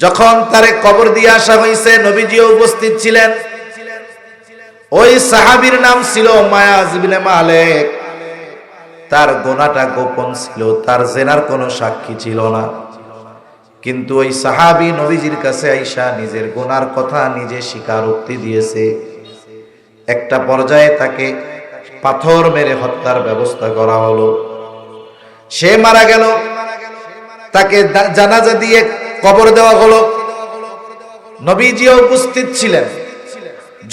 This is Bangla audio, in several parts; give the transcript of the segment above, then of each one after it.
যখন তারে কবর দিয়ে আসা হয়েছে, নবীজিও উপস্থিত ছিলেন। ওই সাহাবীর নাম ছিল মায়াজ ইবনে মালিক। তার গোনাটা গোপন ছিল, তার জেনার কোনো সাক্ষী ছিল না। কিন্তু ওই সাহাবী নবীজির কাছে আইসা নিজের গোনার কথা নিজে স্বীকারোক্তি দিয়েছে। একটা পর্যায়ে তাকে পাথর মেরে হত্যার ব্যবস্থা করা হলো। সে মারা গেল, তাকে জানাজা দিয়ে কবর দেওয়া হলো। নবীজিও উপস্থিত ছিলেন।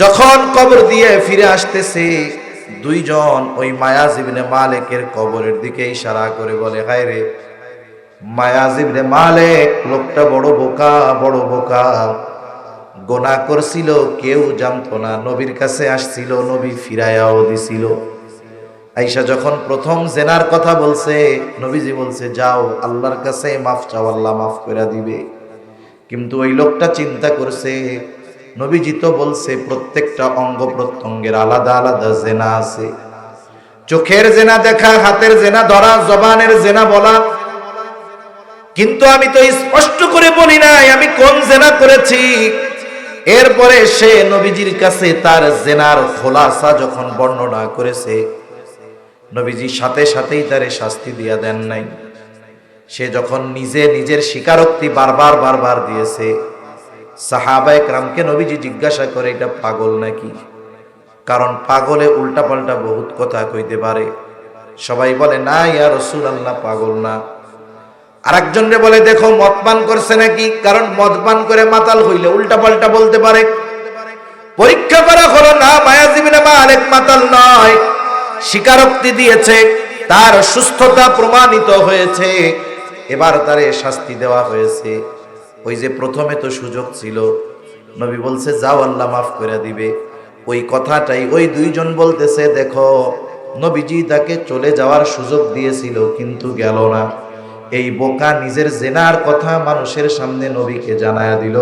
যখন কবর দিয়ে ফিরে আসতেছে, দুইজন ওই মায়াজ ইবনে মালিকের কবরের দিকে ইশারা করে বলে, হায় রে মায়াজ ইবনে মালিক, লোকটা বড় বোকা, বড় বোকা। গোনাহ করছিল, কেউ জানতো না। নবীর কাছে আসছিল, নবী ফিরায়াও দিছিল। আয়েশা যখন প্রথম জেনার কথা বলছে, নবীজি বলছে যাও আল্লাহর কাছে মাফ চাও, আল্লাহ মাফ করে দিবে। কিন্তু ওই লোকটা চিন্তা করছে, নবীজি তো বলছে প্রত্যেকটা অঙ্গ প্রত্যঙ্গের আলাদা আলাদা জেনা আছে। চোখের জেনা দেখা, হাতের জেনা ধরা, জবানের জেনা বলা, কিন্তু আমি তো স্পষ্ট করে বলি নাই আমি কোন জেনা করেছি। এরপরে সে নবীজির কাছে তার জেনার খোলাসা যখন বর্ণনা করেছে, নবীজি সাথে সাথেই তারে শাস্তি দিয়া দেন নাই। সে যখন নিজে নিজের স্বীকারোক্তি বারবার দিয়েছে, সাহাবায়ে কেরামকে নবীজি জিজ্ঞাসা করে এটা পাগল নাকি? কারণ পাগলে উল্টাপাল্টা বহুত কথা কইতে পারে। সবাই বলে না ইয়া রাসূলুল্লাহ পাগল না। আরেকজনরে বলে দেখো মদ পান করছে নাকি, কারণ মদ পান করে মাতাল হইলে উল্টাপাল্টা বলতে পারে। পরীক্ষা করা হলো না, মায়াজ ইবনে মালিক মাতাল নয়, স্বীকারোক্তি দিয়েছে, তার সুস্থতা প্রমাণিত হয়েছে। এবার তারে শাস্তি দেওয়া হয়েছে। ওই যে প্রথমে তো সুযোগ ছিল, নবী বলছে যাও আল্লাহ মাফ করে দিবে। ওই কথাটাই ওই দুইজন বলতেছে, দেখো নবীজি তাকে চলে যাওয়ার সুযোগ দিয়েছিল কিন্তু গেল না। এই বোকা নিজের জেনার কথা মানুষের সামনে নবীকে জানায়া দিল,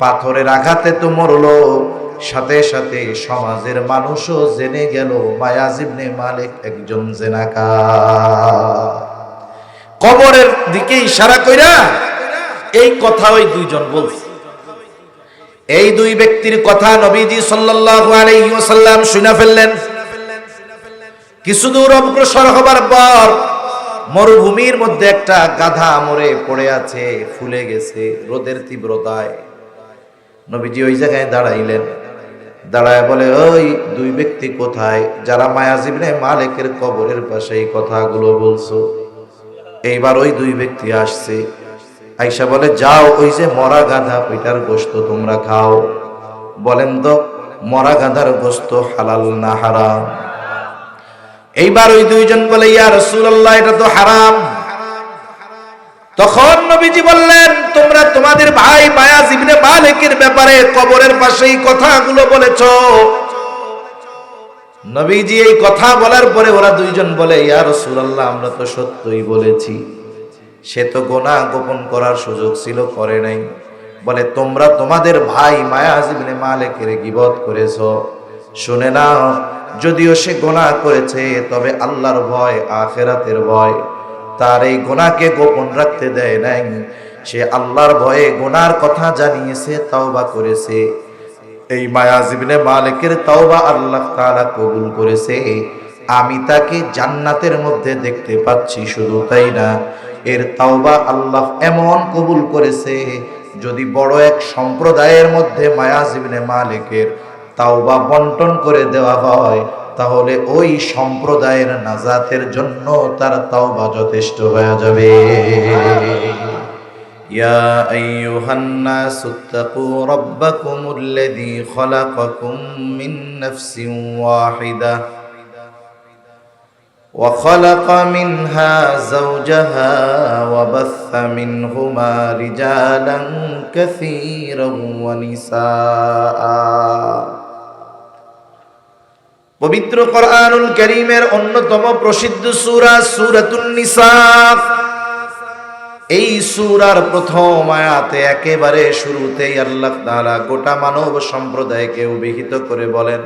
পাথরের আঘাতে তো মরলো, সাথে সাথে সমাজের মানুষও জেনে গেল মায়াজ ইবনে মালিক একজন জেনাকার। কবরের দিকে ইশারা কইরা এই কথা ওই দুইজন বলছে। এই দুই ব্যক্তির কথা নবীজি সাল্লাল্লাহু আলাইহি ওয়াসাল্লাম শুনে ফেললেন। কিছু দূর অগ্রসর হবার পর মরুভূমির মধ্যে একটা গাধা মরে পড়ে আছে, ফুলে গেছে রোদের তীব্রতায়। নবীজি ওই জায়গায় দাঁড়াইলেন, দাঁড়ায় বলে ওই দুই ব্যক্তি কোথায় যারা মায়াজ ইবনে মালিকের কবরের পাশে এই কথাগুলো বলছো? এইবার ওই দুই ব্যক্তি আসছে। আয়েশা বলে যাও ওই যে মরা গাধা ওইটার গোশত তোমরা খাও। বলেন তো মরা গাধার গোশত হালাল না হারাম? এইবার ওই দুইজন বলে ইয়া রাসূলুল্লাহ এটা তো হারাম। তখন নবীজি বললেন তোমরা তোমাদের ভাই মায়াজ ইবনে মালিকের ব্যাপারে কবরের পাশেই কথাগুলো বলেছো। নবীজি এই কথা বলার পরে ওরা দুইজন বলে ইয়া রাসূলুল্লাহ আমরা তো সত্যই বলেছি, সে তো গোনাহ গোপন করার সুযোগ ছিল, করে নাই। বলে তোমরা তোমাদের ভাই মায়াজ ইবনে মালিকের গীবত করেছো। শুনে নাও, যদিও সে গোনাহ করেছে তবে আল্লাহর ভয়, আখিরাতের ভয় তার এই গুনাহকে গোপন রাখতে দেয় নাই। সে আল্লাহর ভয়ে গুনার কথা জানিয়েছে, তাওবা করেছে। এই মায়াজ ইবনে মালিকের তাওবা আল্লাহ তাআলা কবুল করেছে। আমি তাকে জান্নাতের মধ্যে দেখতে পাচ্ছি। শুধু তাই না, এর তাওবা আল্লাহ এমন কবুল করেছে, যদি বড় এক সম্প্রদায়ের মধ্যে মায়াজ ইবনে মালিকের তাওবা বন্টন করে দেওয়া হয়, তাহলে ওই সম্প্রদায়ের নাজাতের জন্য তার তাওবা যথেষ্ট হয়ে যাবে। ইয়া আইয়ুহান নাসুত্তাকু রাব্বাকুমুল্লাযী খালাকাকুম মিন নাফসিন ওয়াহিদা ওয়া খালাকা মিনহা যাওজাহা ওয়া বাসসা মিনহুমা রিজালান কাসীরান ওয়া নিসাআ। পবিত্র কোরআনুল কারীমের অন্যতম প্রসিদ্ধ সূরা সূরাতুন নিসা। এই সূরার প্রথম আয়াতে একেবারে শুরুতেই আল্লাহ তাআলা গোটা মানব সম্প্রদায়কে অভিহিত করে বলেন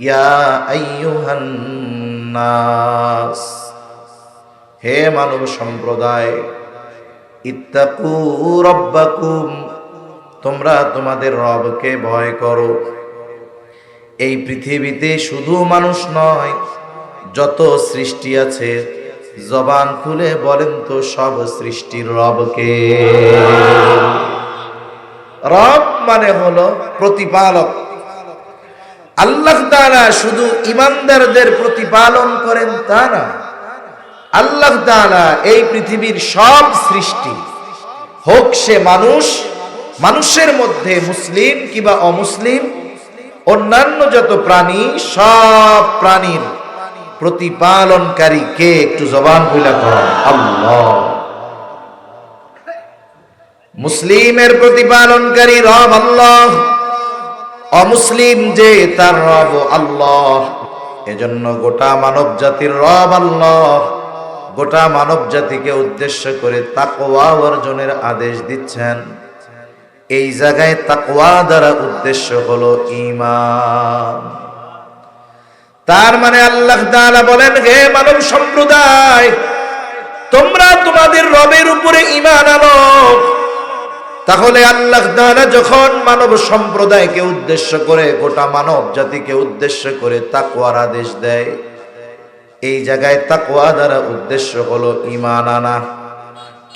ইয়া আইয়ুহান নাস, হে মানব সম্প্রদায়। ইত্তাকু রাব্বাকুম, তোমরা তোমাদের রবকে ভয় করো। এই পৃথিবীতে শুধু মানুষ নয়, যত সৃষ্টি আছে, জবান খুলে বলেন তো সব সৃষ্টির রবকে। রব মানে হলো প্রতিপালক। আল্লাহ তাআলা শুধু ঈমানদারদের প্রতিপালন করেন তা না, আল্লাহ তাআলা এই পৃথিবীর সব সৃষ্টি, হোক সে মানুষ, মানুষের মধ্যে মুসলিম কিংবা অমুসলিম, অন্যান্য যত প্রাণী, সব প্রাণীর প্রতিপালনকারী কে? একটু জবান খুলে কর, আল্লাহ। মুসলিমের প্রতিপালনকারী রব আল্লাহ, অমুসলিম যে তার রব আল্লাহ। এজন্য গোটা মানব জাতির রব আল্লাহ। গোটা মানব জাতিকে উদ্দেশ্য করে তাকওয়া অর্জনের আদেশ দিচ্ছেন। এই জায়গায় তাকওয়া দ্বারা উদ্দেশ্য হলো ঈমান। তার মানে আল্লাহ তাআলা বলেন, হে মানব সম্প্রদায়, তোমরা তোমাদের রবের উপরে ঈমান আনো। তাহলে আল্লাহ তাআলা যখন মানব সম্প্রদায়কে উদ্দেশ্য করে, গোটা মানব জাতিকে উদ্দেশ্য করে তাকওয়ার আদেশ দেয়, এই জায়গায় তাকওয়া দ্বারা উদ্দেশ্য হলো ঈমান আনা।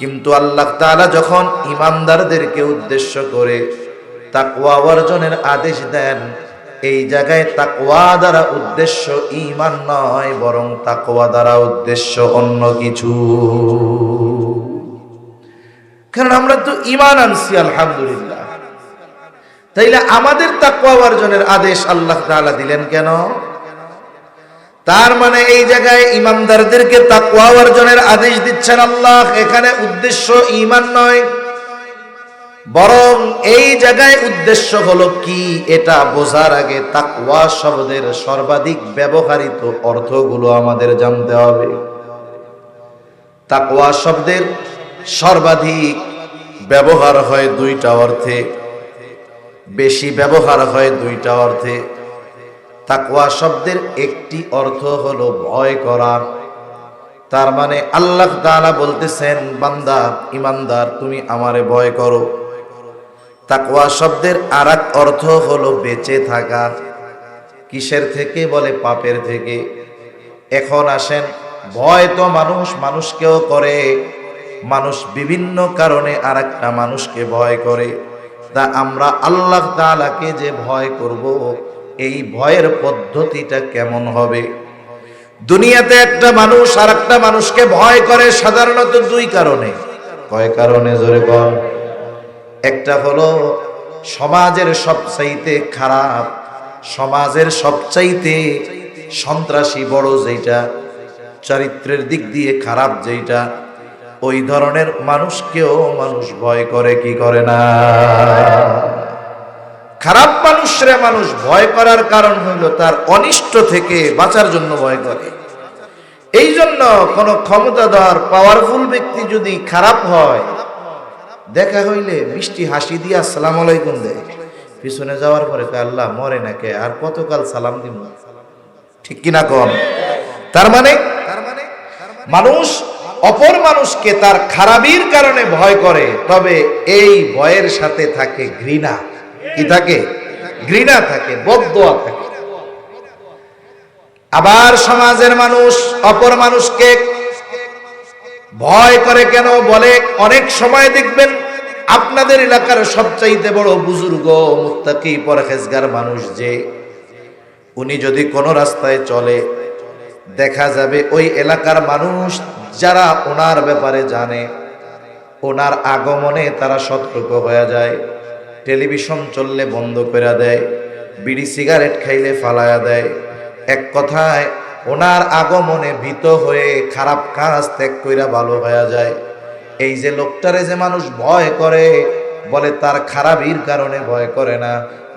কিন্তু আল্লাহ তাআলা যখন ঈমানদারদেরকে উদ্দেশ্য করে তাকওয়া অর্জনের আদেশ দেন, এই জায়গায় তাকওয়া দ্বারা উদ্দেশ্য ঈমান নয়, বরং তাকওয়া দ্বারা উদ্দেশ্য অন্য কিছু। কারণ আমরা তো ঈমান আনছি আলহামদুলিল্লাহ, তাইলে আমাদের তাকওয়া অর্জনের আদেশ আল্লাহ তাআলা দিলেন কেন? তার মানে এই জায়গায় ঈমানদারদেরকে তাকওয়া অর্জনের আদেশ দিচ্ছেন আল্লাহ, এখানে উদ্দেশ্য ঈমান নয়, বরং এই জায়গায় উদ্দেশ্য হলো কি, এটা বোঝার আগে তাকওয়া শব্দের সর্বাধিক ব্যবহৃত অর্থগুলো আমাদের জানতে হবে। তাকওয়া শব্দের সর্বাধিক ব্যবহার হয় দুইটা অর্থে, বেশি ব্যবহার হয় দুইটা অর্থে। তাকওয়া শব্দের একটি অর্থ হলো ভয় করা। তার মানে আল্লাহ তাআলা বলতেছেন, বান্দা ঈমানদার তুমি আমারে ভয় করো। তাকওয়া শব্দের আরেক অর্থ হলো বেঁচে থাকা। কিসের থেকে? বলে পাপের থেকে। এখন আসেন, ভয় তো মানুষ মানুষকেও করে, মানুষ বিভিন্ন কারণে আরেকটা মানুষকে ভয় করে। তা আমরা আল্লাহ তাআলাকে যে ভয় করব, এই ভয়ের পদ্ধতিটা কেমন হবে? দুনিয়াতে একটা মানুষ আরেকটা মানুষকে ভয় করে সাধারণত দুই কারণে। কয় কারণে? জোরে বল। একটা হলো সমাজের সবচাইতে খারাপ, সমাজের সবচাইতে সন্ত্রাসী বড় যেটা, চরিত্রের দিক দিয়ে খারাপ যেটা, ওই ধরনের মানুষকেও মানুষ ভয় করে, কি করে না? খারাপ মানুষরে মানুষ ভয় করার কারণ হইল তার অনিষ্ট থেকে বাঁচার জন্য ভয় করে। এই জন্য কোন ক্ষমতাধর পাওয়ারফুল ব্যক্তি যদি খারাপ হয়, দেখা হইলে মিষ্টি হাসি দিয়ে আসসালামু আলাইকুম দেয়, পিছনে যাওয়ার পরে আল্লাহ মরে নাকে আর কতকাল সালাম দিব, ঠিক কিনা কোন? তার মানে মানুষ অপর মানুষকে তার খারাপির কারণে ভয় করে, তবে এই ভয়ের সাথে থাকে ঘৃণা। কি থাকে? ঘৃণা থাকে, বদদোয়া থাকে। আবার সমাজের মানুষ অপর মানুষকে ভয় করে কেন? বলে অনেক সময় দেখবেন আপনাদের এলাকার সবচাইতে বড় বুজুর্গ মুত্তাকি পরহেজগার মানুষ যে, উনি যদি কোনো রাস্তায় চলে, দেখা যাবে ওই এলাকার মানুষ যারা ওনার ব্যাপারে জানে, ওনার আগমনে তারা সতর্ক হয়ে যায়। টেলিভিশন চললে বন্ধ করে দেয়, বিড়ি সিগারেট খাইলে ফালায়া দেয়। এক কথায় ওনার আগমনে ভীত হয়ে খারাপ কাজ ত্যাগ কইরা ভালো হয়ে যায়। এই যে লোকটারে যে মানুষ ভয় করে, বলে তার খারাপির কারণে ভয় করে না,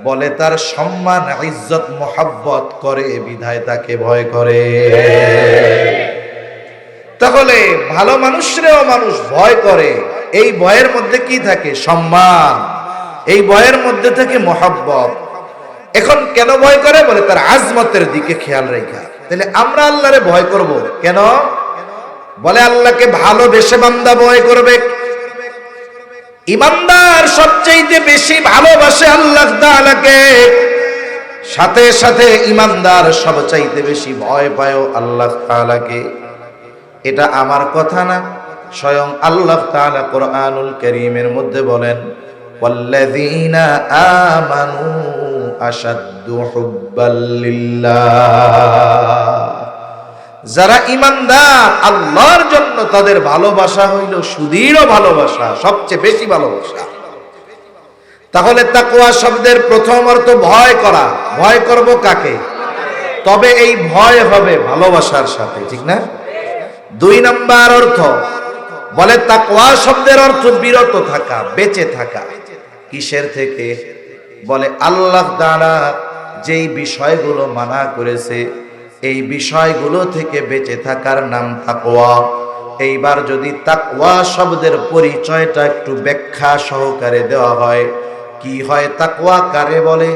বলে তার সম্মান ইজ্জত মোহাব্বত করে বিধায় তাকে ভয় করে। তাহলে ভালো মানুষরেও মানুষ ভয় করে। এই ভয়ের মধ্যে কি থাকে? সম্মান। এই ভয়ের মধ্যে থেকে মোহাব্বত। এখন কেন ভয় করে? বলে তার আজমতের দিকে খেয়াল রেখা। তাহলে আমরা আল্লাহরে ভয় করব কেন? বলে আল্লাহকে ভালোবেসে বান্দা ভয় করবে। ইমানদার সবচেয়ে বেশি ভালোবাসে আল্লাহ তাআলাকে, সাথে সাথে ইমানদার সবচাইতে বেশি ভয় পায় আল্লাহ তাআলাকে। এটা আমার কথা না, স্বয়ং আল্লাহ তাআলা কোরআনুল কারীমের মধ্যে বলেন, ওয়াল্লাযীনা আমানু আশাদ্দু হুব্বাল লিল্লাহ। যারা ইমানদার আল্লাহর জন্য তাদের ভালোবাসা হইল সুদৃঢ় ভালোবাসা, সবচেয়ে বেশি ভালোবাসা। তাহলে তাকওয়া শব্দের প্রথম অর্থ ভয় করা। ভয় করব কাকে? তবে এই ভয় হবে ভালোবাসার সাথে, ঠিক না? 2 নাম্বার অর্থ বলে তাকওয়া শব্দের অর্থ বিরত থাকা, বেঁচে থাকা। কিসের থেকে? বলে আল্লাহ তাআলা যেই বিষয়গুলো মানা করেছে এই বিষয়গুলো থেকে বেঁচে থাকার নাম তাকওয়া। এইবার যদি তাকওয়া শব্দের পরিচয়টা একটু ব্যাখ্যা সহকারে দেওয়া হয়, কি হয় তাকওয়া কারে বলে?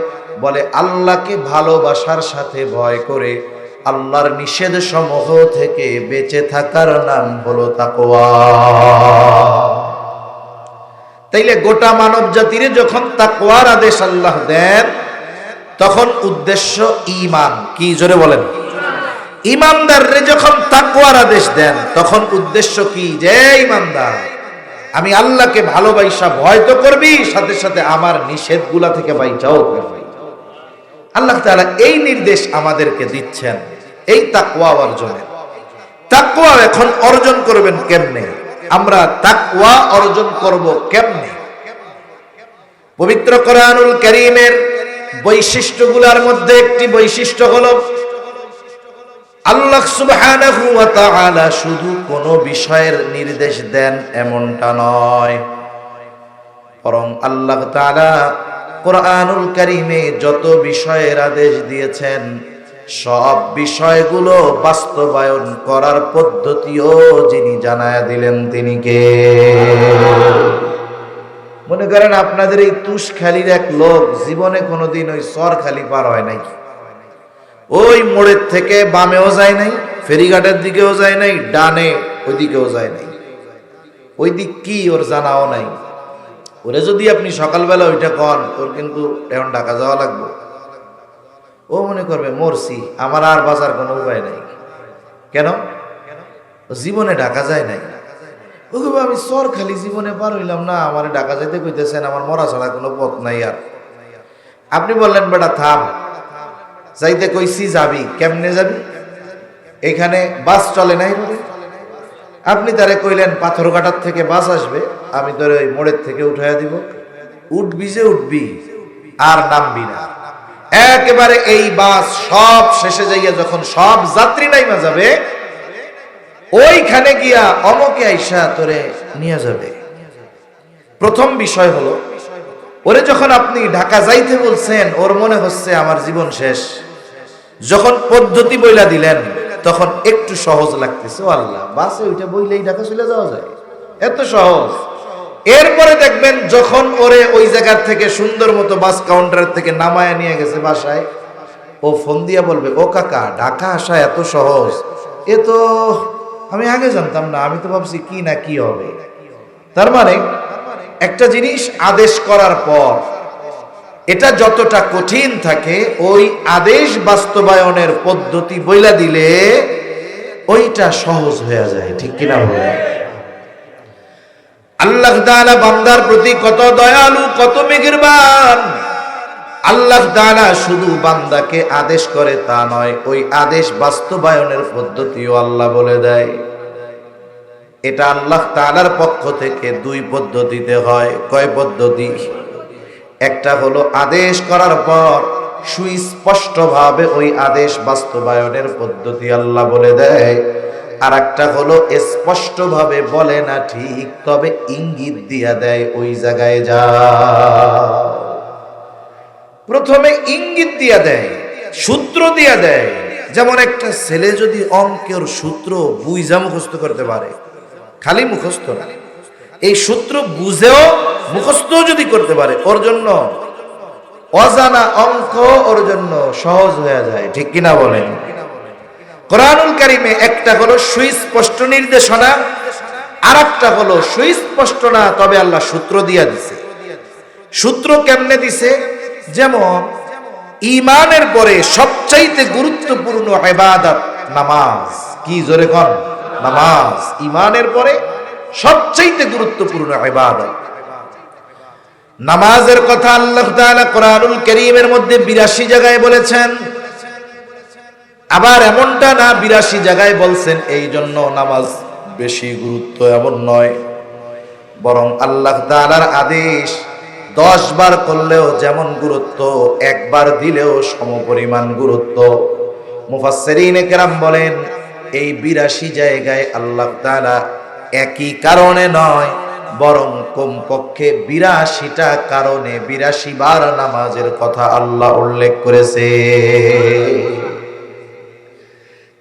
বলে আল্লাহকে ভালোবাসার সাথে ভয় করে আল্লাহর নিষেধ সমূহ থেকে বেঁচে থাকার নাম হলো তাকওয়া। তাইলে গোটা মানব জাতির যখন তাকওয়ার আদেশ আল্লাহ দেন তখন উদ্দেশ্য ঈমান। কি জোরে বলেন? ঈমানদাররে যখন তাকওয়ার আদেশ দেন তখন উদ্দেশ্য কি? যে ঈমানদার আমি আল্লাহকে ভালোবাসা ভয় তো করবি, সাথে সাথে আমার নিষেধগুলা থেকে বাইচাও করবি। আল্লাহ তাআলা এই নির্দেশ আমাদেরকে দিচ্ছেন এই তাকওয়া অর্জনের। তাকওয়া এখন অর্জন করবেন কেমনে? আমরা তাকওয়া অর্জন করব কেমনে? পবিত্র কোরআনুল কারীমের বৈশিষ্ট্যগুলোর মধ্যে একটি বৈশিষ্ট্য হলো আল্লাহ সুবহানাহু ওয়া তাআলা শুধু কোন বিষয়ের নির্দেশ দেন এমনটা নয়, বরং আল্লাহ তাআলা কোরআনুল কারীমে যত বিষয়ের আদেশ দিয়েছেন সব বিষয়গুলো বাস্তবায়ন করার পদ্ধতিও যিনি জানায়া দিলেন তিনি কে? মনে করেন আপনাদের এই তুষখালীর এক লোক জীবনে কোনোদিন ওই সরখালি পার হয় নাই, ওই মোড়ের থেকে বামেও যায় নাই, ফেরিঘাটের দিকেও যায় নাই, ডানে ওই দিকেও যায় নাই। ওই দিক কি ওর জানাও নাই। ওরে যদি আপনি সকালবেলা ওইটা কন, ওর কিন্তু এখন ঢাকা যাওয়া লাগবে, ও মনে করবে মরছি, আমার আর বাঁচার কোনো উপায় নাই। কেন? জীবনে ঢাকা যায় নাই। ও কবে আমি সরখালি জীবনে পার হইলাম না, আমার ঢাকা যাইতে কইতেছেন, আমার মরা ছাড়া কোনো পথ নাই। আর আপনি বললেন বেটা থাম, যাইতে কইছি যাবি, কেমনে যাবি? এখানে বাস চলে নাই। আপনি তারে কইলেন পাথরঘাটার থেকে বাস আসবে, আমি তোরে ওই মোড়ের থেকে উঠাইয়া দিব, উঠবি যে উঠবি আর নামবি না। একেবারে এই বাস সব শেষে যাইয়া যখন সব যাত্রী নাইমা যাবে, ওইখানে গিয়া অমকে আইসা তোরে নিয়ে যাবে। প্রথম বিষয় হলো ওরে যখন আপনি ঢাকা যাইতে বলছেন, ওর মনে হচ্ছে আমার জীবন শেষ। যখন পদ্ধতি বইলা দিলেন তখন একটু সহজ লাগতেছে, ও আল্লাহ বাসে ওইটা বইলেই ঢাকা চলে যাওয়া যায়, এত সহজ। এরপরে দেখবেন যখন ওরে ওই জায়গার থেকে সুন্দর মতো বাস কাউন্টার থেকে নামায় নিয়ে গেছে বাসায়, ও ফোন দিয়া বলবে, ও কাকা ঢাকা আসা এত সহজ, এ তো আমি আগে জানতাম না, আমি তো ভাবছি কি না কি হবে। তার মানে একটা জিনিস আদেশ করার পর এটা যতটা কঠিন থাকে, ওই আদেশ বাস্তবায়নের পদ্ধতি বইলা দিলে ওইটা সহজ হয়ে যায়, ঠিক কিনা বলে? আল্লাহ তাআলা বান্দার প্রতি কত দয়ালু, কত মেহেরবান। আল্লাহ তাআলা শুধু বান্দাকে আদেশ করে তা নয়, ওই আদেশ বাস্তবায়নের পদ্ধতিও আল্লাহ বলে দেয়। এটা আল্লাহ তাআলার পক্ষ থেকে 2 পদ্ধতিতে হয়। কয় পদ্ধতি? একটা হলো আদেশ করার পর সুস্পষ্টভাবে ওই আদেশ বাস্তবায়নের পদ্ধতি আল্লাহ বলে দেয়, আর একটা হলো স্পষ্টভাবে বলে না ঠিক, তবে ইঙ্গিত দিয়া দেয় ওই জায়গায় যা। প্রথমে ইঙ্গিত দিয়া দেয়, সূত্র দিয়া দেয়। যেমন একটা ছেলে যদি অঙ্কের সূত্র বুঝা মুখস্থ করতে পারে, খালি মুখস্থ না, এই সূত্র বুঝেও মুখস্থ যদি করতে পারে, ওর জন্য অজানা অঙ্ক ওর জন্য সহজ হয়ে যায়, ঠিক কিনা বলেন? কোরআনুল কারীমে একটা হলো সুস্পষ্ট নির্দেশনা, আরেকটা হলো সুস্পষ্ট না, তবে আল্লাহ সূত্র দিয়া দিছে। সূত্র কেমনে দিছে? যেমন ঈমানের পরে সবচাইতে গুরুত্বপূর্ণ ইবাদত নামাজ। কি জোরে কোন? নামাজ ঈমানের পরে সবচাইতে গুরুত্বপূর্ণ ইবাদত। নামাজের কথা আল্লাহ তাআলা কোরআনুল কারীমের মধ্যে 82 জায়গায় বলেছেন। আবার এমনটা না 82 জায়গায় বলছেন এই জন্য নামাজ বেশি গুরুত্ব, এমন নয়। বরং আল্লাহ তাআলার আদেশ 10 বার করলেও যেমন গুরুত্ব, একবার দিলেও সমপরিমাণ গুরুত্ব। মুফাসসিরিনে কেরাম বলেন এই 82 জায়গায় আল্লাহ তাআলা একই কারণে নয়, বরং কমপক্ষে 82টা কারণে 82 বার নামাজের কথা আল্লাহ উল্লেখ করেছে।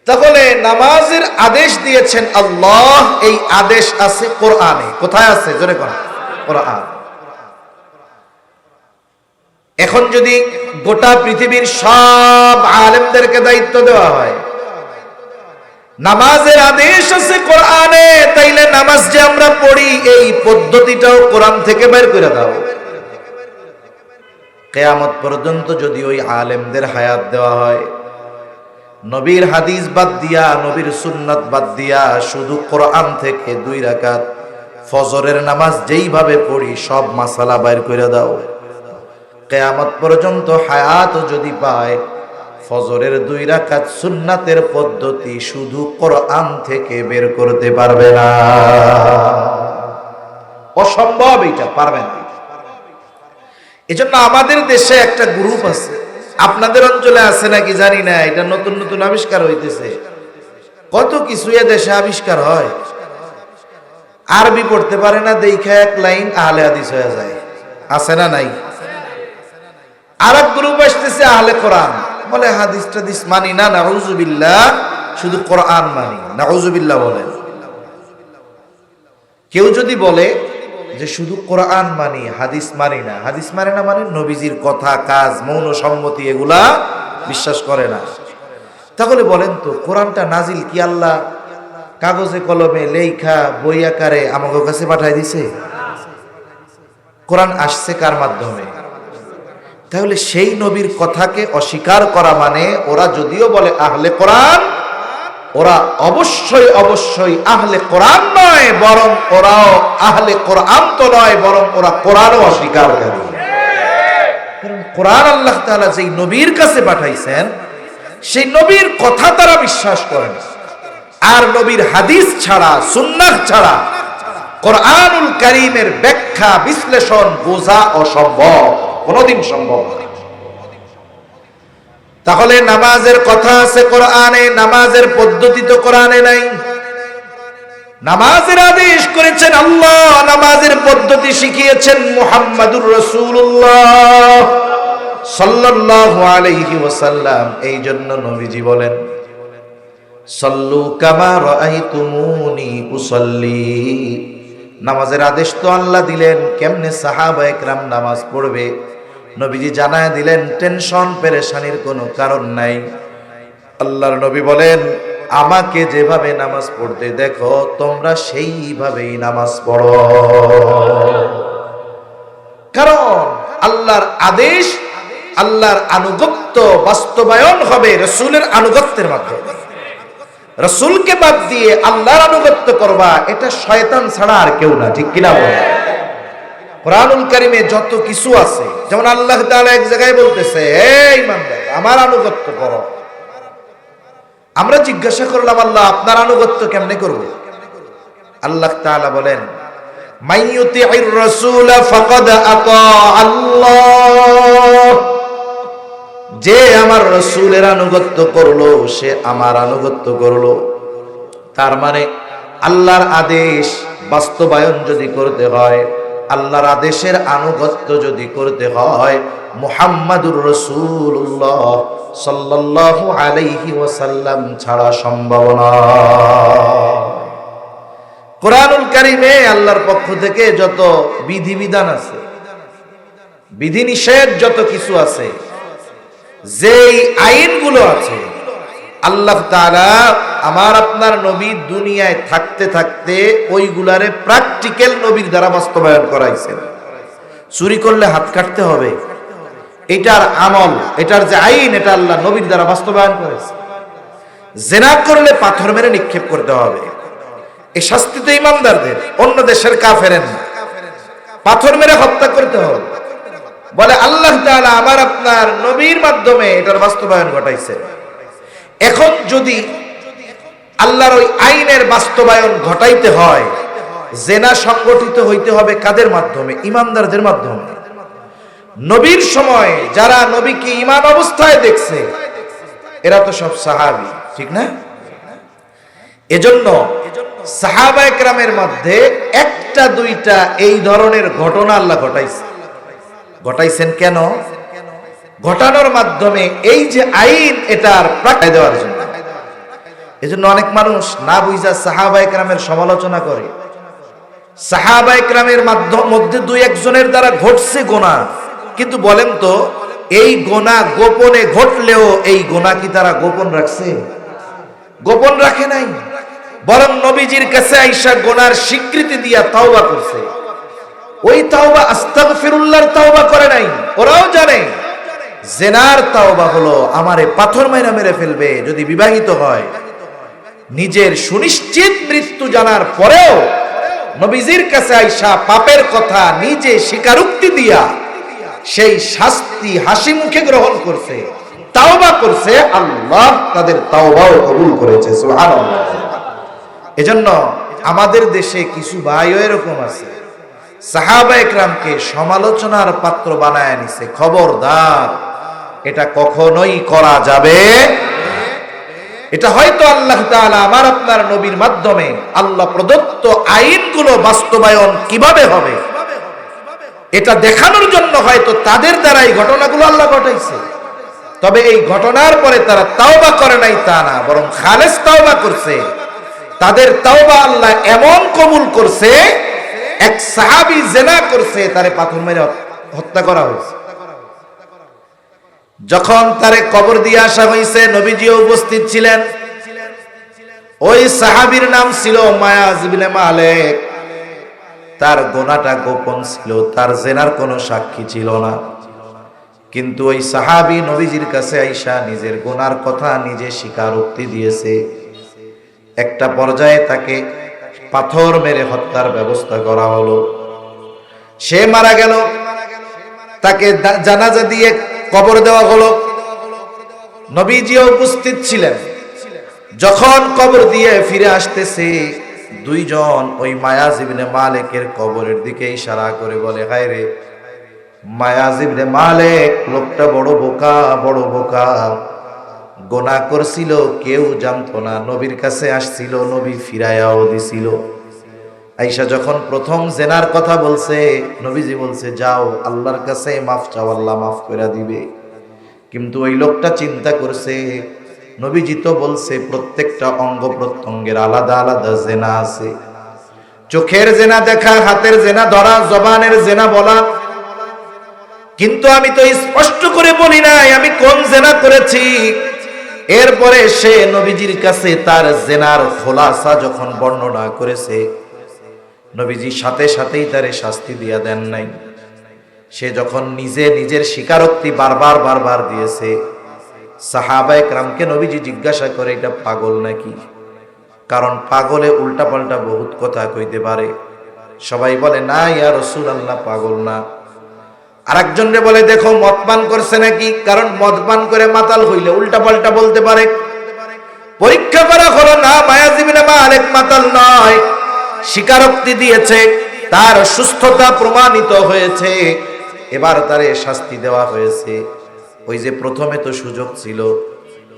তাহলে নামাজের আদেশ দিয়েছেন আল্লাহ, এই আদেশ আছে কোরআনে। কোথায় আছে? জোরে কোন? কোরআন। এখন যদি গোটা পৃথিবীর সব আলেমদেরকে দায়িত্ব দেওয়া হয়, নামাজের আদেশ আছে কোরআনে, তাইলে নামাজ যে আমরা পড়ি এই পদ্ধতিটাও কোরআন থেকে বের করে দাও। কিয়ামত পর্যন্ত যদি ওই আলেমদের হায়াত দেওয়া হয়, নবীর হাদিস বাদ দিয়া, নবীর সুন্নাত বাদ দিয়া শুধু কোরআন থেকে 2 রাকাত ফজরের নামাজ যেইভাবে পড়ি সব মাসালা বের করে দাও, কিয়ামত পর্যন্ত হায়াত যদি পায়, ফজরের 2 রাকাত সুন্নাতের পদ্ধতি শুধু কোরআন থেকে বের করতে পারবে না। অসম্ভব, এটা পারবে না। এজন্য আমাদের দেশে একটা গ্রুপ আছে, আপনাদের অঞ্চলে আছে নাকি জানি না, এটা নতুন নতুন আবিষ্কার হইতেছে। কত কিছু এ দেশে আবিষ্কার হয়, আরবি পড়তে পারে না দেখা এক লাইন আহলে হাদিস হয়ে যায়। আছে না নাই? আরেক গ্রুপ আসতেছে আহলে কোরআন, বলে হাদিস টাদিস মানি না, নাউজুবিল্লাহ, শুধু কোরআন মানি। নাউজুবিল্লাহ বলেন। কেউ যদি বলে যে শুধু কোরআন মানি, হাদিস মানি না, হাদিস মানে না মানে নবীজির কথা, কাজ, মৌন সম্মতি এগুলা বিশ্বাস করে না, তাহলে বলেন তো কোরআনটা নাজিল কি আল্লাহ কাগজে কলমে লেখা বই আকারে আমাদের কাছে পাঠাই দিছে? কোরআন আসছে কার মাধ্যমে? তাহলে সেই নবীর কথাকে অস্বীকার করা মানে, ওরা যদিও বলে আহলে কোরআন, ওরা অবশ্যই অবশ্যই আহলে কোরআন নয়, বরং ওরাও আহলে কোরআন তো নয়, বরং ওরা কোরআনও অস্বীকারকারী। কারণ কোরআন আল্লাহ তাআলা যেই নবীর কাছে পাঠাইছেন সেই নবীর কথা তারা বিশ্বাস করেন, আর নবীর হাদিস ছাড়া, সুন্নাহ ছাড়া কোরআনুল কারীমের ব্যাখ্যা বিশ্লেষণ বোঝা অসম্ভব, কোনদিন সম্ভব না। তাহলে নামাজের কথা আছে কোরআনে, নামাজের পদ্ধতি তো কোরআনে নাই। নামাজের আদেশ করেছেন আল্লাহ, নামাজের পদ্ধতি শিখিয়েছেন মুহাম্মাদুর রাসূলুল্লাহ সাল্লাল্লাহু আলাইহি ওয়াসাল্লাম। এই জন্য নবীজি বলেন সাল্লু কামা রাআইতুমুনি উসাল্লি। নামাজের আদেশ তো আল্লাহ দিলেন, কেমনে সাহাবায়ে কেরাম নামাজ পড়বে নবীজি জানায় দিলেন। টেনশন পেরেশানির কোনো কারণ নাই। আল্লাহর নবী বলেন আমাকে যেভাবে নামাজ পড়তে দেখো তোমরা সেইভাবেই নামাজ পড়ো। কারণ আল্লাহর আদেশ, আল্লাহর আনুগত্য বাস্তবায়ন হবে রাসূলের আনুগত্যের মাধ্যমে। রাসূলকে বাদ দিয়ে আল্লাহর আনুগত্য করবা, এটা শয়তান ছাড়া আর কেউ না, ঠিক কিনা বলেন? কোরআনুল কারীমে যত কিছু আছে, যেমন আল্লাহ তাআলা এক জায়গায় বলতেছে হে ঈমানদার আমার আনুগত্য করো। আমরা জিজ্ঞাসা করলাম আল্লাহ আপনার আনুগত্য কেমনে করব? আল্লাহ তাআলা বলেন মাইয়ুতি'ir রাসূলা ফাকাদ আতা আল্লাহ। যে আমার রাসূলের আনুগত্য করলো সে আমার আনুগত্য করলো। তার মানে আল্লাহর আদেশ বাস্তবায়ন যদি করতে হয়, আল্লাহর আদেশের আনুগত্য যদি করতে হয়, মুহাম্মাদুর রাসূলুল্লাহ সাল্লাল্লাহু আলাইহি ওয়াসাল্লাম ছাড়া সম্ভব না। কোরআনুল কারীমে আল্লাহর পক্ষ থেকে যত বিধিবিধান আছে, বিধিনিষেধ যত কিছু আছে, যেই আইনগুলো আছে, আল্লাহ তাআলা আমার আপনার নবী দুনিয়ায় থাকতে থাকতে ওইগুলারে প্র্যাকটিক্যাল নবীর দ্বারা বাস্তবায়ন করাইছেন। চুরি করলে হাত কাটতে হবে, এটার আমল, এটার যে আইন, এটা আল্লাহ নবীর দ্বারা বাস্তবায়ন করেছে। জেনা করলে পাথর মেরে নিক্ষেপ করতে হবে, এই শাস্তি তো ইমানদারদের, অন্য দেশের কাফেরের না। পাথর মেরে হত্যা করতে হবে, বলে আল্লাহ তাআলা আমার আপনার নবীর মাধ্যমে এটার বাস্তবায়ন ঘটাইছে। এখন যদি আল্লাহর ওই আইনের বাস্তবায়ন ঘটাইতে হয়, জেনা সংগঠিত হইতে হবে কাদের মাধ্যমে? ইমানদারদের মাধ্যমে। নবীর সময় যারা নবীকে ঈমান অবস্থায় দেখছে এরা তো সব সাহাবী, ঠিক না? এজন্য সাহাবায়ে কেরামের মধ্যে একটা দুইটা এই ধরনের ঘটনা আল্লাহ ঘটাইছেন। কেন ঘটানোর মাধ্যমে? এই যে আইন, এটার প্রাক্কায় দেওয়ার জন্য। এজন্য অনেক মানুষ না বুঝা সাহাবায়ে কেরামের সমালোচনা করে। সাহাবায়ে কেরামের মধ্যে দুই একজনের দ্বারা ঘটছে গুনাহ, কিন্তু বলেন তো এই গুনাহ গোপনে ঘটলেও এই গুনাহ কি তারা গোপন রাখছে? গোপন রাখে নাই, বরং নবীজির কাছে আইসা গুনার স্বীকৃতি দিয়া তাওবা করছে। ওই তাওবা আস্তাগফিরুল্লাহর তাওবা করে নাই। ওরাও জানে জেনার তাওবা হলো আমারে পাথর মাইরা মেরে ফেলবে যদি বিবাহিত হয়। নিজের সুনিশ্চিত মৃত্যু জানার পরেও নবীজির কাছে আইসা পাপের কথা নিজে স্বীকারোক্তি দিয়া সেই শাস্তি হাসি মুখে গ্রহণ করছে, তাওবা করছে। আল্লাহ তাদের তাওবাও কবুল করেছে, সুবহানাল্লাহ। এজন্য আমাদের দেশে কিছু ভাইও এরকম আছে, সাহাবায়ে কেরামকে সমালোচনার পাত্র বানায় নিছে। খবরদার, এটা কখনোই করা যাবে। এটা হয়তো আল্লাহ তাআলা আমার আপনার নবীর মাধ্যমে আল্লাহ প্রদত্ত আইনগুলো বাস্তবায়ন কিভাবে হবে এটা দেখানোর জন্য হয়তো তাদের দ্বারা এই ঘটনাগুলো আল্লাহ ঘটাইছে। তবে এই ঘটনার পরে তারা তাওবা করে নাই তা না, বরং খালেস তাওবা করছে। তাদের তাওবা আল্লাহ এমন কবুল করছে, এক সাহাবী জিনা করছে, তারে পাথর মেরে হত্যা করা হয়েছে। যখন তারে কবর দিয়ে আসা হয়েছে, নবীজিও উপস্থিত ছিলেন। ওই সাহাবীর নাম ছিল মায়াজ ইবনে মালিক। তার গুনাহটা গোপন ছিল, তার জিনার কোনো সাক্ষী ছিল না। কিন্তু ওই সাহাবী নবীজির কাছে আইসা নিজের গুনার কথা নিজে স্বীকারোক্তি দিয়েছে। একটা পর্যায়ে তাকে পাথর মেরে হত্যার ব্যবস্থা করা হলো। সে মারা গেল, তাকে জানাজা দিয়ে কবর দেওয়া হলো। নবীজিও উপস্থিত ছিলেন। যখন কবর দিয়ে ফিরে আসতেছে, দুইজন ওই মায়াজ ইবনে মালিকের কবরের দিকে ইশারা করে বলে, হায় রে মায়াজ ইবনে মালিক, লোকটা বড় বোকা, বড় বোকা। গুনাহ করছিল, কেউ জানতো না। নবীর কাছে আসছিল, নবী ফিরায়াও দিছিল। আয়েশা যখন প্রথম জেনার কথা বলছে, নবীজি বলছে যাও আল্লাহর কাছে মাফ চাও, আল্লাহ মাফ করে দিবে। কিন্তু ওই লোকটা চিন্তা করছে, নবীজি তো বলছে প্রত্যেকটা অঙ্গ প্রত্যঙ্গের আলাদা আলাদা জেনা আছে। চোখের জেনা দেখা, হাতের জেনা ধরা, জবানের জেনা বলা, কিন্তু আমি তো স্পষ্ট করে বলি নাই আমি কোন জেনা করেছি। এরপরে সে নবীজির কাছে তার জেনার খোলাসা যখন বর্ণনা করেছে, নবীজি সাথে সাথেই তারে শাস্তি দিয়া দেন নাই। সে যখন নিজের স্বীকারোক্তি বারবার দিয়েছে, সাহাবায়ে কেরামকে নবীজি জিজ্ঞাসা করে এটা পাগল নাকি? কারণ পাগলে উল্টাপাল্টা বহুত কথা কইতে পারে। সবাই বলে না ইয়া রাসূলুল্লাহ, পাগল না। আরেকজনরে বলে দেখো মদ পান করছে নাকি? কারণ মদ পান করে মাতাল হইলে উল্টাপাল্টা বলতে পারে। পরীক্ষা করা হলো না, মায়াজ ইবনে মালিক মাতাল নয়, স্বীকারোক্তি দিয়েছে, তার সুস্থতা প্রমাণিত হয়েছে। এবার তারে শাস্তি দেওয়া হয়েছে। ওই যে প্রথমে তো সুযোগ ছিল,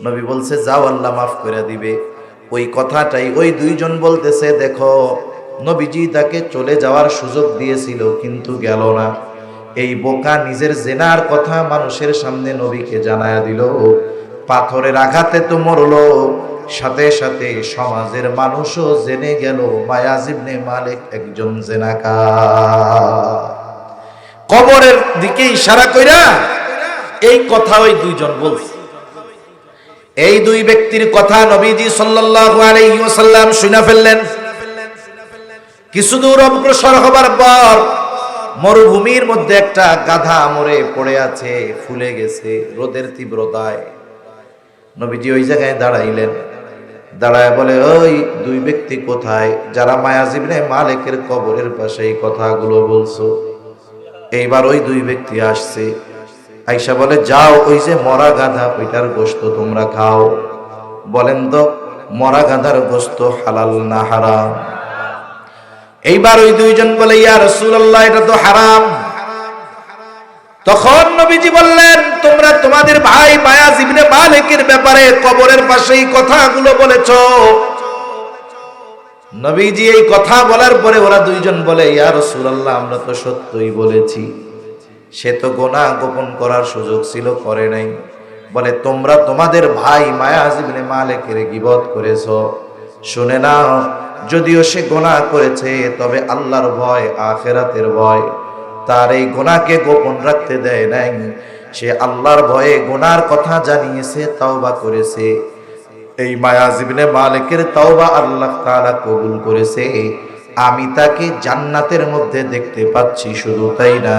নবী বলছে যাও আল্লাহ মাফ করে দিবে। ওই কথাটাই ওই দুইজন বলতেছে, দেখো নবীজি তাকে চলে যাওয়ার সুযোগ দিয়েছিল কিন্তু গেল না। এই বোকা নিজের জেনার কথা মানুষের সামনে নবীকে জানায়া দিল, পাথরের আঘাতে তো মরলো, সাথে সাথে সমাজের মানুষও জেনে গেল মায়াজ ইবনে মালিক একজন জেনাকার। কবরের দিকে ইশারা কইরা এই কথা ওই দুইজন বলছে। এই দুই ব্যক্তির কথা নবীজি সাল্লাল্লাহু আলাইহি ওয়াসাল্লাম শুনে ফেললেন। কিছু দূর অগ্রসর হবার পর মরুভূমির মধ্যে একটা গাধা মরে পড়ে আছে, ফুলে গেছে রোদের তীব্রতায়। নবীজি ওই জায়গায় দাঁড়াইলেন, দাঁড়ায় বলে, ওই দুই ব্যক্তি কোথায় যারা মায়াজ ইবনে মালিকের কবরের পাশে এই কথাগুলো বলছো? এইবার ওই দুই ব্যক্তি আসছে, আয়েশা বলে, যাও ওই যে মরা গাধা ওইটার গোশত তোমরা খাও। বলেন তো মরা গাধার গোশত হালাল না হারাম? এইবার ওই দুইজন বলে, ইয়া রাসূলুল্লাহ এটা তো হারাম। তখন নবীজি বললেন, তোমরা তোমাদের ভাই মায়াজ ইবনে মালিকের ব্যাপারে কবরের পাশেই কথাগুলো বলেছো। নবীজি এই কথা বলার পরে ওরা দুইজন বলে, ইয়া রাসূলুল্লাহ আমরা তো সত্যই বলেছি, সে তো গুনাহ গোপন করার সুযোগ ছিল, করে নাই। বলে, তোমরা তোমাদের ভাই মায়াজ ইবনে মালিকের গীবত করেছো। শুনে নাও, যদিও সে গুনাহ করেছে তবে আল্লাহর ভয়, আখিরাতের ভয় তার এই গুনাহকে গোপন রাখতে দেয় নাই। সে আল্লাহর ভয়ে গুনাহর কথা জানিয়েছে, তাওবা করেছে। এই মায়াজ ইবনে মালিকের তাওবা আল্লাহ তাআলা কবুল করেছে। আমি তাকে জান্নাতের মধ্যে দেখতে পাচ্ছি। শুধু তাই না,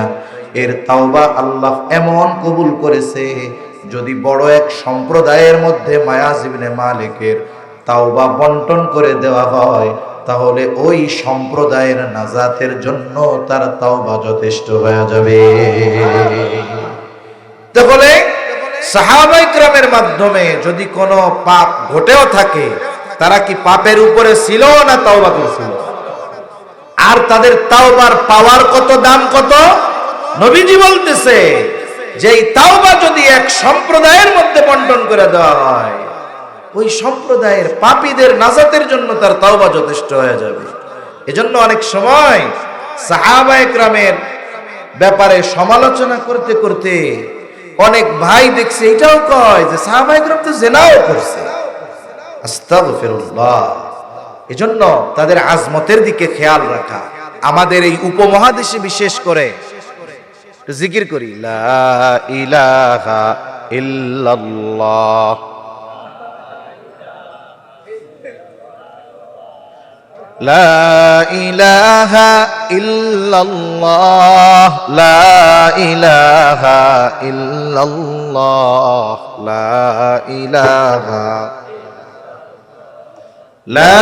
এর তাওবা আল্লাহ এমন কবুল করেছে, যদি বড় এক সম্প্রদায়ের মধ্যে মায়াজ ইবনে মালিকের তাওবা বন্টন করে দেওয়া হয়, তাহলে ওই সম্প্রদায়ের নাজাতের জন্য তার তাওবা যথেষ্ট হয়ে যাবে। তাহলে সাহাবায়ে কেরামের মাধ্যমে যদি কোনো পাপ ঘটেও থাকে, তারা কি পাপের উপরে ছিল না তাওবা করেছিল? আর তাদের তাওবার পাওয়ার কত, দাম কত? নবীজি বলতেছে যে এই তাওবা যদি এক সম্প্রদায়ের মধ্যে বন্টন করে দেওয়া হয়, ওই সম্প্রদায়ের পাপীদের নাজাতের জন্য তার তাওবা যথেষ্ট হয়ে যাবে। এজন্য অনেক সময় সাহাবায়ে কেরামের ব্যাপারে সমালোচনা করতে করতে অনেক ভাই দেখছে এটাও কয় যে সাহাবায়ে কেরাম তো জিনাও করছে। আস্তাগফিরুল্লাহ। এজন্য তাদের আজমতের দিকে খেয়াল রাখা। আমাদের এই উপমহাদেশে বিশেষ করে জিকির করি, লা ইলাহা ইল্লাল্লাহ, লা ইলাহা ইল্লাল্লাহ, লা ইলাহা ইল্লাল্লাহ, লা ইলাহা, লা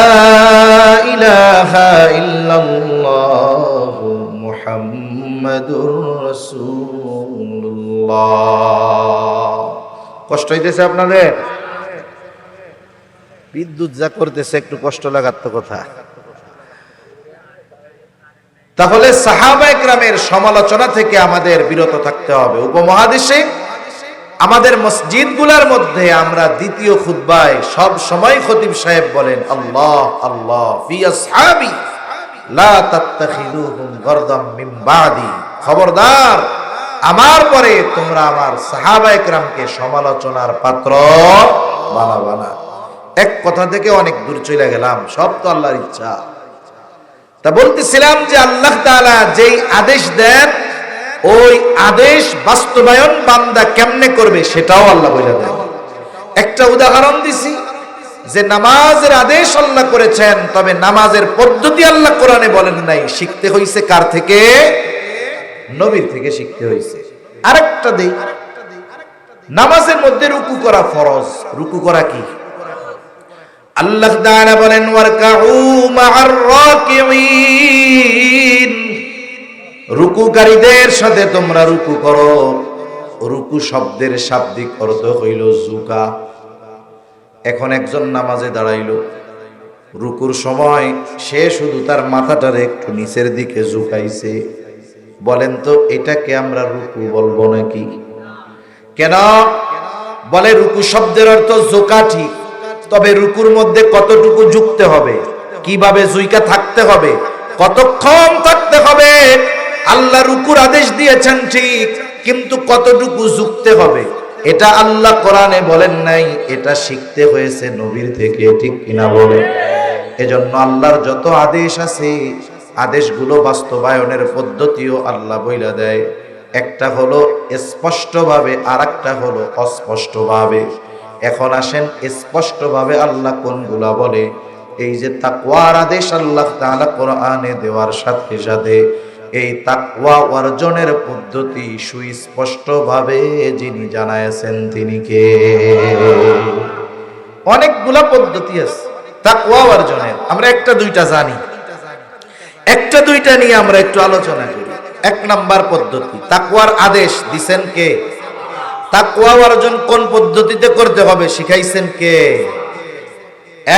ইলাহা ইল্লাল্লাহ মুহাম্মাদুর রাসূলুল্লাহ। কষ্ট হইতেছে আপনাদের? বিদ্যুৎ যা করতেছে একটু কষ্ট লাগার তো কথা। তাহলে সাহাবায়ে কেরামের সমালোচনা থেকে আমাদের বিরত থাকতে হবে। উপমহাদেশে আমাদের মসজিদগুলোর মধ্যে আমরা দ্বিতীয় খুতবায় সব সময় খতিব সাহেব বলেন, আল্লাহ আল্লাহ ফি আসহাবি লা তাত্তাখিযুহুম গারদাম মিন বাদি। খবরদার, আমার পরে তোমরা আমার সাহাবায়ে কেরামকে সমালোচনার পাত্র বানাবা না। এক কথা থেকে অনেক দূর চলে গেলাম, সব তো আল্লাহর ইচ্ছা। তা বলতেছিলাম যে আল্লাহ তাআলা যেই আদেশ দেন, ওই আদেশ বাস্তবায়ন বান্দা কেমনে করবে সেটাও আল্লাহ বলে দেন। একটা উদাহরণ দিছি যে নামাজের আদেশ আল্লাহ করেছেন, তবে নামাজের পদ্ধতি আল্লাহ কোরআনে বলেন নাই। শিখতে হইছে কার থেকে? নবীর থেকে শিখতে হইছে। আরেকটা দেই, নামাজের মধ্যে রুকু করা ফরজ। রুকু করা কি? আল্লাহ তাআলা বলেন, ওয়ারকাউ মা'আর রাকিঈন, রুকুকারীদের সাথে তোমরা রুকু করো। রুকু শব্দের শাব্দিক অর্থ হইল ঝুঁকা। এখন একজন নামাজে দাঁড়াইলো, রুকুর সময় সে শুধু তার মাথাটারে একটু নিচের দিকে ঝুঁকাইছে। বলেন তো এটাকে আমরা রুকু বলবো নাকি? কেন? বলে রুকু শব্দের অর্থ ঝুঁকা ঠিক, তবে রুকুর মধ্যে কতটুকু ঝুঁকতে হবে, কিভাবে ঝুঁকা থাকতে হবে, কতক্ষণ থাকতে হবে। আল্লাহ রুকুর আদেশ দিয়েছেন ঠিক, কিন্তু কতটুকু ঝুঁকতে হবে এটা আল্লাহ কোরআনে বলেন নাই। এটা শিখতে হয়েছে নবীর থেকে, ঠিক কিনা বলেন? এজন্য আল্লাহর যত আদেশ আছে, আদেশগুলো বাস্তবায়নের পদ্ধতিও আল্লাহ বইলা দেয়। একটা হলো স্পষ্টভাবে, আর একটা হলো অস্পষ্টভাবে। এখন আসেন স্পষ্টভাবে আল্লাহ কোনগুলা বলে। এই যে তাকওয়ার আদেশ আল্লাহ তাআলা কোরআনে দেওয়ার সাথে সাথে এই তাকওয়া অর্জনের পদ্ধতি সুস্পষ্টভাবে যিনি জানায়েছেন তিনি কে? অনেকগুলা পদ্ধতি আছে তাকওয়া অর্জনের, আমরা একটা দুইটা জানি, একটা দুইটা নিয়ে আমরা একটু আলোচনা করি। এক নাম্বার পদ্ধতি, তাকওয়ার আদেশ দিবেন কে? তাকওয়া অর্জন কোন পদ্ধতিতে করতে হবে শিখাইছেন কে?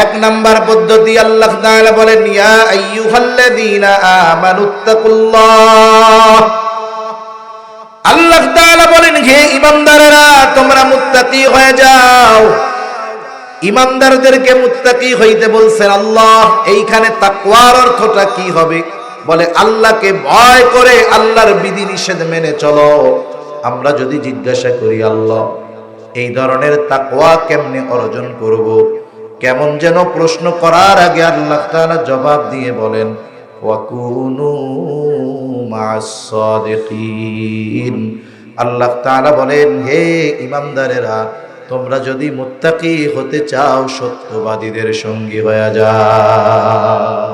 এক নাম্বার পদ্ধতি আল্লাহ তাআলা বলেন, ইয়া আইয়ুহাল্লাযীনা আমানুত্তাকুল্লাহ। আল্লাহ তাআলা বলেন, হে ঈমানদারেরা তোমরা মুত্তাকি হয়ে যাও। ঈমানদারদেরকে মুত্তাকি হইতে বলছেন আল্লাহ। এইখানে তাকওয়ার অর্থটা কি হবে? বলে আল্লাহকে ভয় করে আল্লাহর বিধি নিষেধ মেনে চলো। আমরা যদি জিজ্ঞাসা করি আল্লাহ এই ধরনের তাকওয়া কেমনে অর্জন করব, কেমন যেন প্রশ্ন করার আগে আল্লাহ তাআলা জবাব দিয়ে বলেন, ওয়াকুনু মা'আস সাদিকিন। আল্লাহ তাআলা বলেন, হে ঈমানদারেরা তোমরা যদি মুত্তাকি হতে চাও সত্যবাদীদের সঙ্গী হয়ে যাও।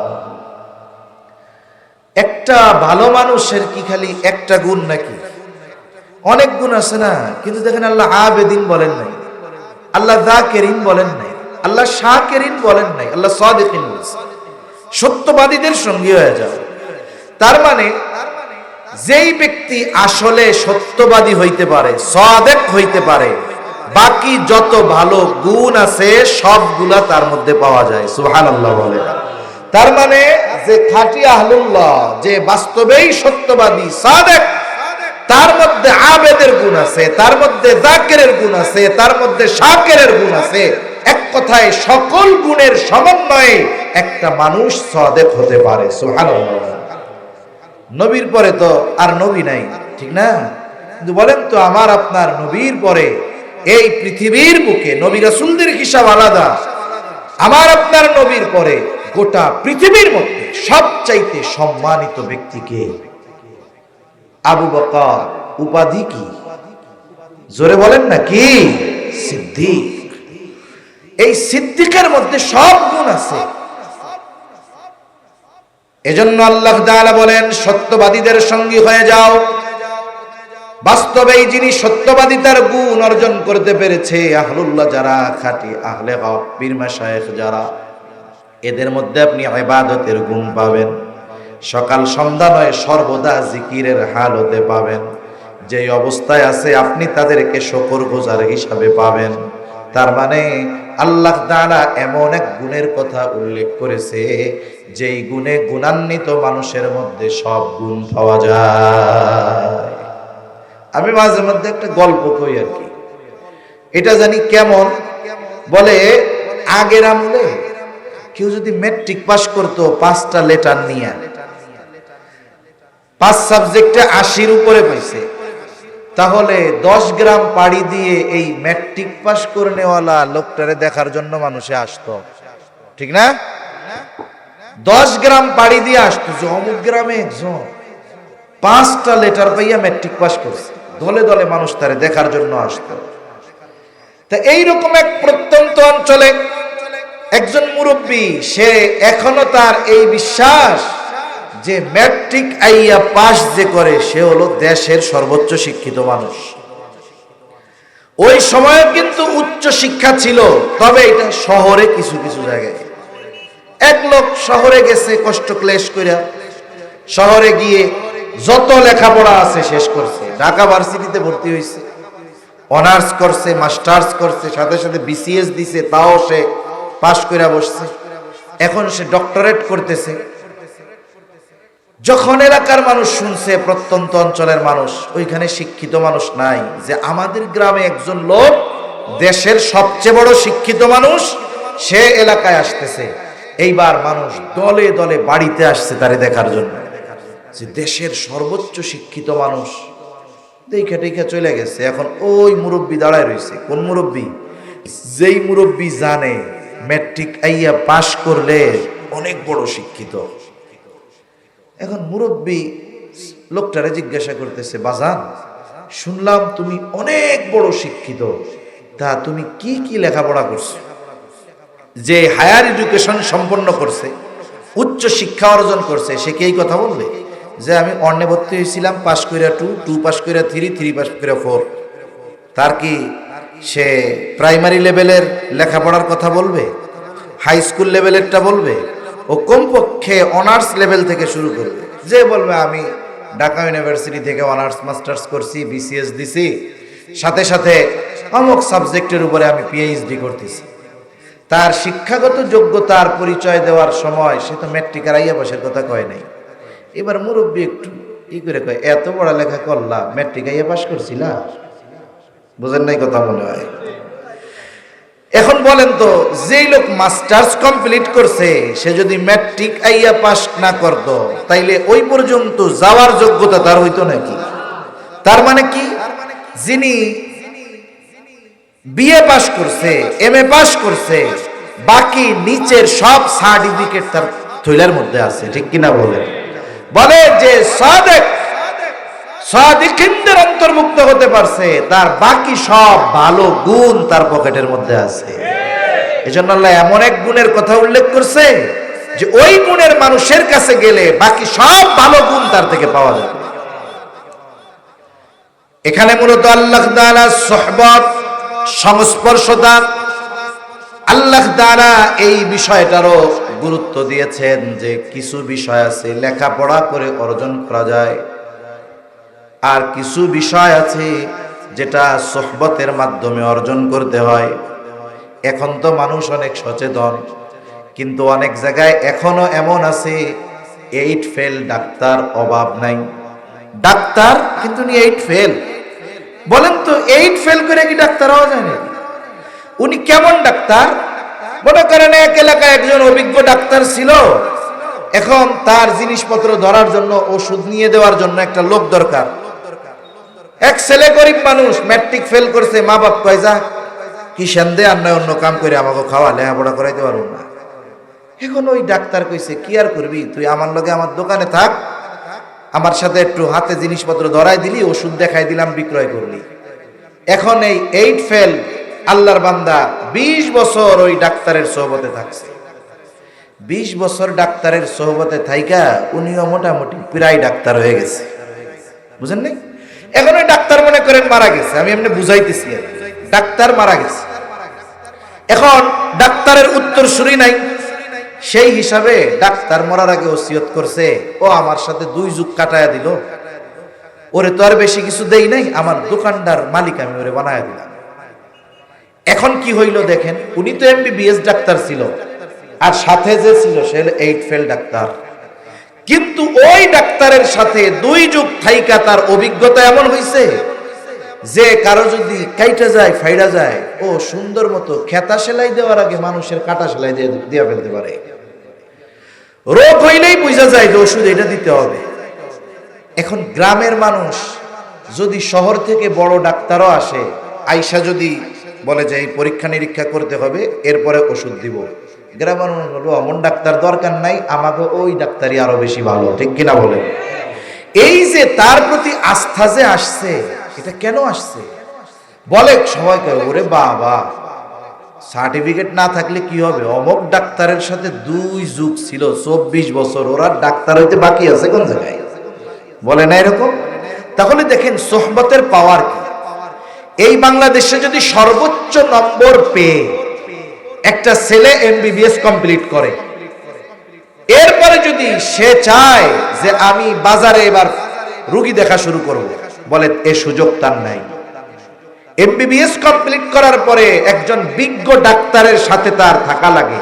একটা ভালো মানুষের কি খালি একটা গুণ নাকি? অনেক গুণ আছে না? কিন্তু দেখেন আল্লাহ আবেদিন বলেন নাই, আল্লাহ যাকিরিন বলেন নাই, আল্লাহ শাকিরিন বলেন নাই, আল্লাহ সাদিকিন বলেছেন। সত্যবাদীদের সঙ্গী হয়ে যাও। তার মানে যেই ব্যক্তি আসলে সত্যবাদী হইতে পারে, সাদিক হইতে পারে, বাকি যত ভালো গুণ আছে সবগুলা তার মধ্যে পাওয়া যায়। সুবহানাল্লাহ বলে। তার মানে যে খাঁটি আহলুল্লাহ, যে বাস্তবেই সত্যবাদী সাদিক, তার মধ্যে আবেদের গুণ আছে, তার মধ্যে যাকিরের গুণ আছে, তার মধ্যে শাকিরের গুণ আছে। এক কথায় সকল গুণের সমন্বয়ে একটা মানুষ সাদিক হতে পারে। সুবহানাল্লাহ। নবীর পরে তো আর নবী নাই, ঠিক না? কিন্তু বলেন তো আমার আপনার নবীর পরে এই পৃথিবীর বুকে নবী রাসূলদের হিসাব আলাদা। আমার আপনার নবীর পরে গোটা পৃথিবীর মধ্যে সবচাইতে সম্মানিত ব্যক্তি কে? আবু বকর। উপাধি কি? জোরে বলেন না কি? সিদ্দিক। এই সিদ্দিকের মধ্যে সব গুণ আছে। এজন্য আল্লাহ তাআলা বলেন সত্যবাদীদের সঙ্গী হয়ে যাও। বাস্তবেই যিনি সত্যবাদিতার গুণ অর্জন করতে পেরেছে, আহলুল্লাহ যারা, খাঁটি আহলে হক, পীর মাশায়েখ যারা, এদের মধ্যে আপনি ইবাদতের গুণ পাবেন। সকাল সন্ধ্যা নয় সর্বদা জিকিরের হালতে পাবেন। যে অবস্থায় আছে আপনি তাদেরকে শুকরগুজার হিসাবে পাবেন। তার মানে আল্লাহ তাআলা এমন এক গুণের কথা উল্লেখ করেছে যেই গুণে গুণান্বিত মানুষের মধ্যে সব গুণ পাওয়া যায়। আমি মাঝে মধ্যে একটা গল্প কই আর কি, এটা জানি কেমন। বলে আগের আমলে কেউ যদি ম্যাট্রিক পাস করতো 5টা লেটার নিয়ে, 5 সাবজেক্টে 80-র উপরে পাইছে, তাহলে 10 গ্রাম পাড়ি দিয়ে এই ম্যাট্রিক পাস করে নেওয়ালা লোকটারে দেখার জন্য মানুষে আসতো, ঠিক না? 10 গ্রাম পাড়ি দিয়ে আসতো যে অমুক গ্রামে একজন 5টা লেটার পাইয়া ম্যাট্রিক পাস করছে। দলে দলে মানুষ তারে দেখার জন্য আসতো। তা এইরকম এক প্রত্যন্ত অঞ্চলে একজন মুরব্বী, সে এখনো তার এই বিশ্বাস যে ম্যাট্রিক আইয়া পাস যে করে সে হলো দেশের সর্বোচ্চ শিক্ষিত মানুষ। ওই সময় কিন্তু উচ্চ শিক্ষা ছিল, তবে এটা শহরে কিছু কিছু জায়গায়। এক লোক শহরে গেছে কষ্ট ক্লেশ কইরা, শহরে গিয়ে যত লেখাপড়া আছে শেষ করছে। ঢাকা ভার্সিটিতে ভর্তি হয়েছে, অনার্স করছে, মাস্টার্স করছে, সাথে সাথে বিসিএস দিছে, তাও সে পাশ কইরা বসছে। এখন সে ডক্টরেট করতেছে। যখন এলাকার মানুষ শুনছে, প্রত্যন্ত অঞ্চলের মানুষ, ওইখানে শিক্ষিত মানুষ নাই, যে আমাদের গ্রামে একজন লোক দেশের সবচেয়ে বড় শিক্ষিত মানুষ সে এলাকায় আসতেছে, এইবার মানুষ দলে দলে বাড়িতে আসছে তারে দেখার জন্য, যে দেশের সর্বোচ্চ শিক্ষিত মানুষ। দেখে দেখে চলে গেছে। এখন ওই মুরব্বী দাঁড়ায় রয়েছে। কোন মুরব্বী? যেই মুরব্বী জানে ম্যাট্রিক আইয়া পাশ করলে অনেক বড় শিক্ষিত। এখন মুরব্বী লোকটারে জিজ্ঞাসা করতেছে, বাজান শুনলাম তুমি অনেক বড় শিক্ষিত, তা তুমি কি কি লেখাপড়া করছো? যে হায়ার এডুকেশন সম্পন্ন করছে, উচ্চ শিক্ষা অর্জন করছে, সে কি এই কথা বলবে যে আমি অন্যে ভর্তি হয়েছিলাম, পাস কইরা 2, 2 পাস কইরা 3, 3 পাস কইরা 4? তার কি সে প্রাইমারি লেভেলের লেখাপড়ার কথা বলবে? হাই স্কুল লেভেলেরটা বলবে? ও কমপক্ষে অনার্স লেভেল থেকে শুরু করবে। যে বলবে আমি ঢাকা ইউনিভার্সিটি থেকে অনার্স মাস্টার্স করছি, বিসিএস দিছি, সাথে সাথে অমুক সাবজেক্টের উপরে আমি পিএইচডি করতেছি, তার শিক্ষাগত যোগ্যতার পরিচয় দেওয়ার সময় সে তো ম্যাট্রিক আর আইয়া পাশের কথা কয় নাই। এবার মুরব্বী একটু ই করে কয়, এত পড়ালেখা করলা, ম্যাট্রিক আইয়া পাস করছিলা? বুঝেন নাই কথা মনে হয়। এখন বলেন তো, যেই লোক মাস্টার্স কমপ্লিট করছে সে যদি ম্যাট্রিক আইয়া পাস না করতো, তাইলে ওই পর্যন্ত যাওয়ার যোগ্যতা তার হইতো নাকি? তার মানে কি, যিনি বিএ পাস করছে, এমএ পাস করছে, বাকি নিচের সব সার্টিফিকেট তার থৈলার মধ্যে আছে, ঠিক কিনা বলেন? বলে যে সাদিকিনদের অন্তর্ভুক্ত হতে পারছে, তার বাকি সব ভালো গুণ তার পকেটের মধ্যে আছে। এজন্য আল্লাহ এমন এক গুণের কথা উল্লেখ করছে যে ওই গুণের মানুষের কাছে গেলে বাকি সব ভালো গুণ তার থেকে পাওয়া যাবে। এখানে মূলত আল্লাহ তাআলার সুহবত, সংস্পর্শতা, আল্লাহ তাআলা এই বিষয়টারও গুরুত্ব দিয়েছেন যে কিছু বিষয় আছে লেখাপড়া করে অর্জন করা যায়, আর কিছু বিষয় আছে যেটা সুহবতের মাধ্যমে অর্জন করতে হয়। এখন তো মানুষ অনেক সচেতন, কিন্তু অনেক জায়গায় এখনো এমন আছে 8 ফেল ডাক্তার অভাব নাই। ডাক্তার কিন্তু 8 ফেল। বলেন তো 8 ফেল করে কি ডাক্তার হওয়া যায় না? উনি কেমন ডাক্তার? মনে করেন এক এলাকায় একজন অভিজ্ঞ ডাক্তার ছিল, এখন তার জিনিসপত্র ধরার জন্য, ওষুধ নিয়ে দেওয়ার জন্য একটা লোক দরকার। এক ছেলে গরিব মানুষ, ম্যাট্রিক ফেল করছে, মা বাপ কয় যা কি সেন্দে আর নয় অন্য কাম করে আমাকে খাওয়া, লেখাপড়া করাইতে পারবো না। এখন ওই ডাক্তার কইছে কি আর করবি, তুই আমার লগে আমার দোকানে থাক, আমার সাথে একটু হাতে জিনিসপত্র ধরাই দিলি, ওষুধ দেখাই দিলাম, বিক্রয় করলি। এখন এই 8 ফেল আল্লাহর বান্দা 20 বছর ওই ডাক্তারের সোহবতে থাকছে। 20 বছর ডাক্তারের সোহবতে থাইকা উনিও মোটামুটি প্রায় ডাক্তার হয়ে গেছে, বুঝেন নাই? এখন ওই ডাক্তার মনে করেন মারা গেছে, আমি এমনি বুঝাইতেছি, ডাক্তার মারা গেছে। এখন ডাক্তারের উত্তরসূরি নাই, সেই হিসাবে ডাক্তার মরার আগে ওসিয়ত করছে, ও আমার সাথে 2 যুগ কাটায়া দিল, ওরে তো আর বেশি কিছু দেই নাই, আমার দোকানদার মালিক আমি ওরে বানায়া দিলাম। এখন কি হইল দেখেন, উনি তো এমবিবিএস ডাক্তার ছিল, আর সাথে যে ছিল সে 8 ফেল ডাক্তার। কিন্তু ওই ডাক্তারের সাথে 2 যুগ থাইকা তার অভিজ্ঞতা এমন হইছে যে কারো যদি কাইটা যায়, ফাইড়া যায়, ও সুন্দর মতো খেতা সেলাই দেওয়ার আগে মানুষের কাটা সেলাই দিয়ে ফেলতে পারে। রোগ হইলেই বুঝা যায় যে ওষুধ এটা দিতে হবে। এখন গ্রামের মানুষ যদি শহর থেকে বড় ডাক্তারও আসে, আইসা যদি বলে যে এই পরীক্ষা নিরীক্ষা করতে হবে, এরপরে ওষুধ দিব, গ্রামের মানুষ বলবো অমন ডাক্তার দরকার নাই, আমাকে ওই ডাক্তারই আরো বেশি ভালো, ঠিক কিনা বলে? এই যে তার প্রতি আস্থা যে আসছে, এটা কেন আসছে? বলে সবাই কয় ওরে বাবা, সার্টিফিকেট না থাকলে কি হবে, অমুক ডাক্তারের সাথে 2 যুগ ছিল, 24 বছর, ওরা ডাক্তার হইতে বাকি আছে কোন জায়গায়? বলে না এরকম? তাহলে দেখেন সোহবতের পাওয়ার কি। এই বাংলাদেশে যদি সর্বোচ্চ নম্বর পেয়ে একটা ছেলে এমবিবিএস কমপ্লিট করে, এরপরে যদি সে চায় যে আমি বাজারে এবার রোগী দেখা শুরু করব, বলে এ সুযোগ তার নাই। এমবিবিএস কমপ্লিট করার পরে একজন বিজ্ঞ ডাক্তারের সাথে তার থাকা লাগে,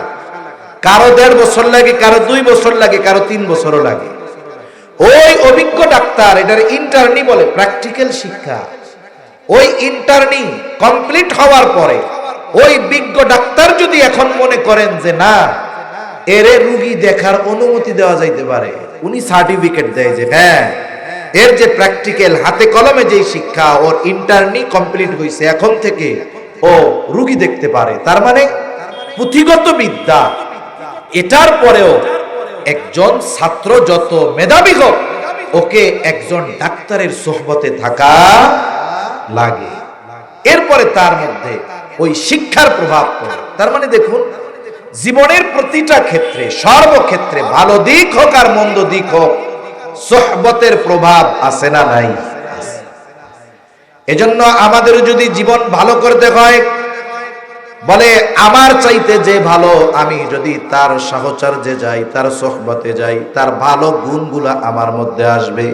কারো 1.5 বছর লাগে, কারো 2 বছর লাগে, কারো 3 বছরও লাগে। ওই অভিজ্ঞ ডাক্তার, এটার ইন্টার্নি বলে, প্র্যাকটিক্যাল শিক্ষা। ওই ইন্টার্নি কমপ্লিট হওয়ার পরে ওই বিজ্ঞ ডাক্তার যদি এখন মনে করেন যে না, এর রোগী দেখার অনুমতি দেওয়া যাইতে পারে, উনি সার্টিফিকেট দেয় যে হ্যাঁ, এর যে প্র্যাকটিক্যাল হাতে কলমে যে শিক্ষা, ওর ইন্টার্নি কমপ্লিট হয়েছে, এখন থেকে ও রোগী দেখতে পারে, তার মানে পুঁথিগত বিদ্যা। এটার পরেও একজন ছাত্র যত মেধাবী হোক, ওকে একজন ডাক্তারের সোহবতে থাকা লাগে। এরপরে তার মধ্যে ওই শিক্ষার প্রভাব পড়ে। তার মানে দেখুন, জীবনের প্রতিটা ক্ষেত্রে, সর্বক্ষেত্রে, ভালো দিক হোক আর মন্দ দিক হোক, সোহবতের প্রভাব আছে না নাই? এজন্য আমাদের যদি জীবন ভালো করতে হয়, বলে আমার চাইতে যে ভালো, আমি যদি তার সাহচর্যে যাই, তার সোহবতে যাই, তার ভালো গুণগুলা আমার মধ্যে আসবে।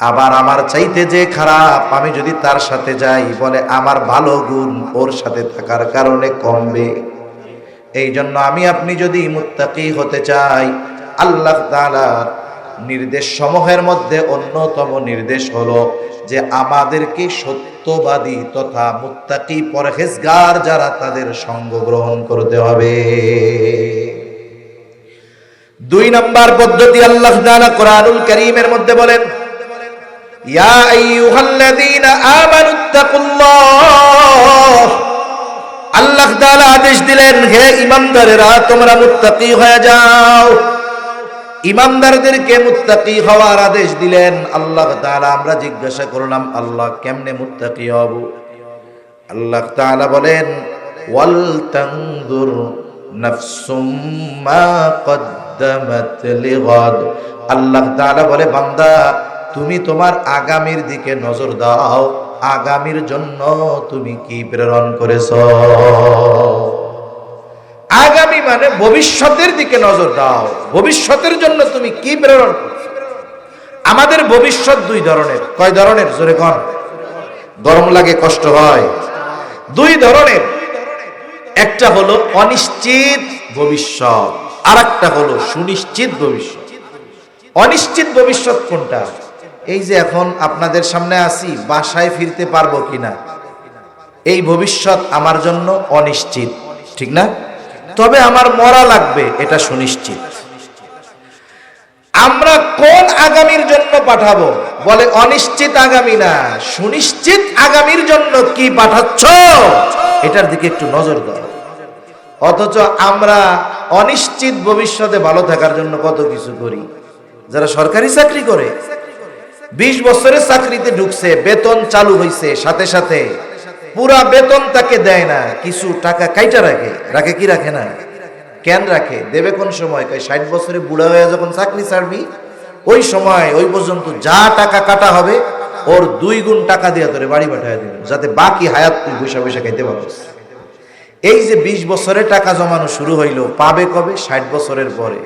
আবার আমার চাইতে যে খারাপ, আমি যদি তার সাথে যাই, বলে আমার ভালো গুণ ওর সাথে থাকার কারণে কমবে। এই জন্য আমি আপনি যদি মুত্তাকি হতে চাই, আল্লাহ তাআলার নির্দেশ সমূহের মধ্যে অন্যতম নির্দেশ হলো যে আমাদেরকে সত্যবাদী তথা মুত্তাকি পরহেজগার যারা, তাদের সঙ্গ গ্রহণ করতে হবে। 2 নাম্বার পদ্ধতি আল্লাহ তাআলা কোরআনুল কারীমের মধ্যে বলেন, ইয়া আইয়ুহাল্লাযীনা আমানুত্তাকুল্লাহ। আল্লাহ তাআলা আদেশ দিলেন, হে ঈমানদারেরা, তোমরা মুত্তাকি হয়ে যাও। ঈমানদারদেরকে মুত্তাকি হওয়ার আদেশ দিলেন আল্লাহ তাআলা। আমরা জিজ্ঞাসা করলাম, আল্লাহ কেমনে মুত্তাকি হব? আল্লাহ তাআলা বলেন, ওয়াল তানজুর নাফসুম মা কদ্দামাত লিগাদ। আল্লাহ তাআলা বলে, বান্দা তুমি তোমার আগামীর দিকে নজর দাও, আগামীর জন্য তুমি কি প্রেরণ করেছো। আগামী মানে ভবিষ্যতের দিকে নজর দাও, ভবিষ্যতের জন্য তুমি কি প্রেরণ করছো। আমাদের ভবিষ্যৎ 2 ধরনের। কয় ধরনের? জোরে কোন। গরম লাগে, কষ্ট হয়। 2 ধরনের। একটা হলো অনিশ্চিত ভবিষ্যৎ, আর একটা হলো সুনিশ্চিত ভবিষ্যৎ। অনিশ্চিত ভবিষ্যৎ কোনটা? এই যে এখন আপনাদের সামনে আছি, বাসায় ফিরতে পারবো কিনা, এই ভবিষ্যৎ আমার জন্য অনিশ্চিত, ঠিক না? তবে আমার মরা লাগবে, এটা সুনিশ্চিত। আমরা কোন আগামীর জন্য পাঠাবো? বলে অনিশ্চিত আগামী না, সুনিশ্চিত আগামীর জন্য কি পাঠাচ্ছ, এটার দিকে একটু নজর দাও। অথচ আমরা অনিশ্চিত ভবিষ্যতে ভালো থাকার জন্য কত কিছু করি। যারা সরকারি চাকরি করে, 20 বছরের চাকরিতে ঢুকছে, বেতন চালু হয়েছে, সাথে সাথে পুরা বেতন তাকে দেয় না, কিছু টাকা কাইটা রাখে। রাখে কি রাখে না? কেন রাখে? দেবে কোন সময়? 60 বছরে বুড়া হয়ে যখন চাকরি ছাড়বি, ওই সময় ওই পর্যন্ত যা টাকা কাটা হবে, ওর 2 গুণ টাকা দিয়ে তোরে বাড়ি পাঠায় দেবে, যাতে বাকি হায়াত তুই বসে বসে খাইতে পারিস। এই যে 20 বছরে টাকা জমানো শুরু হইলো, পাবে কবে? 60 বছরের পরে।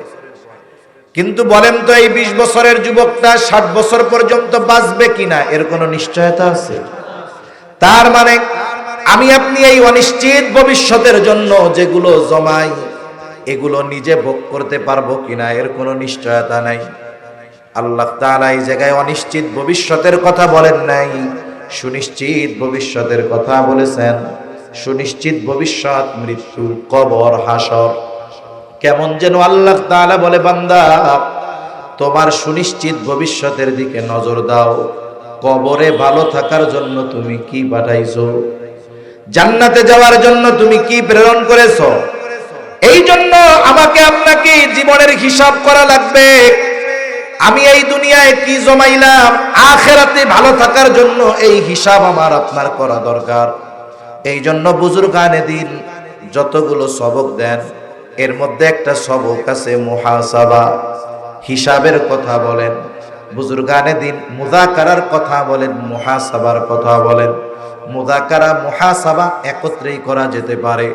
কিন্তু বলেন তো, এই 20 বছরের যুবকটা 60 বছর পর্যন্ত বাঁচবে কিনা, এর কোনো নিশ্চয়তা আছে? তার মানে আমি আপনি এই অনিশ্চিত ভবিষ্যতের জন্য যেগুলো জমাই, এগুলো নিজে ভোগ করতে পারবো কিনা, এর কোনো নিশ্চয়তা নাই। আল্লাহ তাআলা এই জায়গায় অনিশ্চিত ভবিষ্যতের কথা বলেন নাই, সুনিশ্চিত ভবিষ্যতের কথা বলেছেন। সুনিশ্চিত ভবিষ্যৎ মৃত্যু, কবর, হাসর। কেমন যেন আল্লাহ তাআলা বলে, বান্দা তোমার সুনিশ্চিত ভবিষ্যতের দিকে নজর দাও। কবরে ভালো থাকার জন্য তুমি কি পাঠাইছো? জান্নাতে যাওয়ার জন্য তুমি কি প্রেরণ করেছো? এই জন্য আমাকে আপনাকে জীবনের হিসাব করা লাগবে। আমি এই দুনিয়ায় কি জমাইলাম, আখিরাতে ভালো থাকার জন্য এই হিসাব আমার আপনার করা দরকার। এই জন্য বুজুর্গানে দিন যতগুলো সবক দেন, এর মধ্যে একটা সবক আছে মুহাসাবা, হিসাবের কথা বলেন। বুজুর্গানে দিন মুযাকারার কথা বলেন, মুহাসাবার কথা বলেন। মুযাকারা, মুহাসাবা একত্রেই করা যেতে পারে।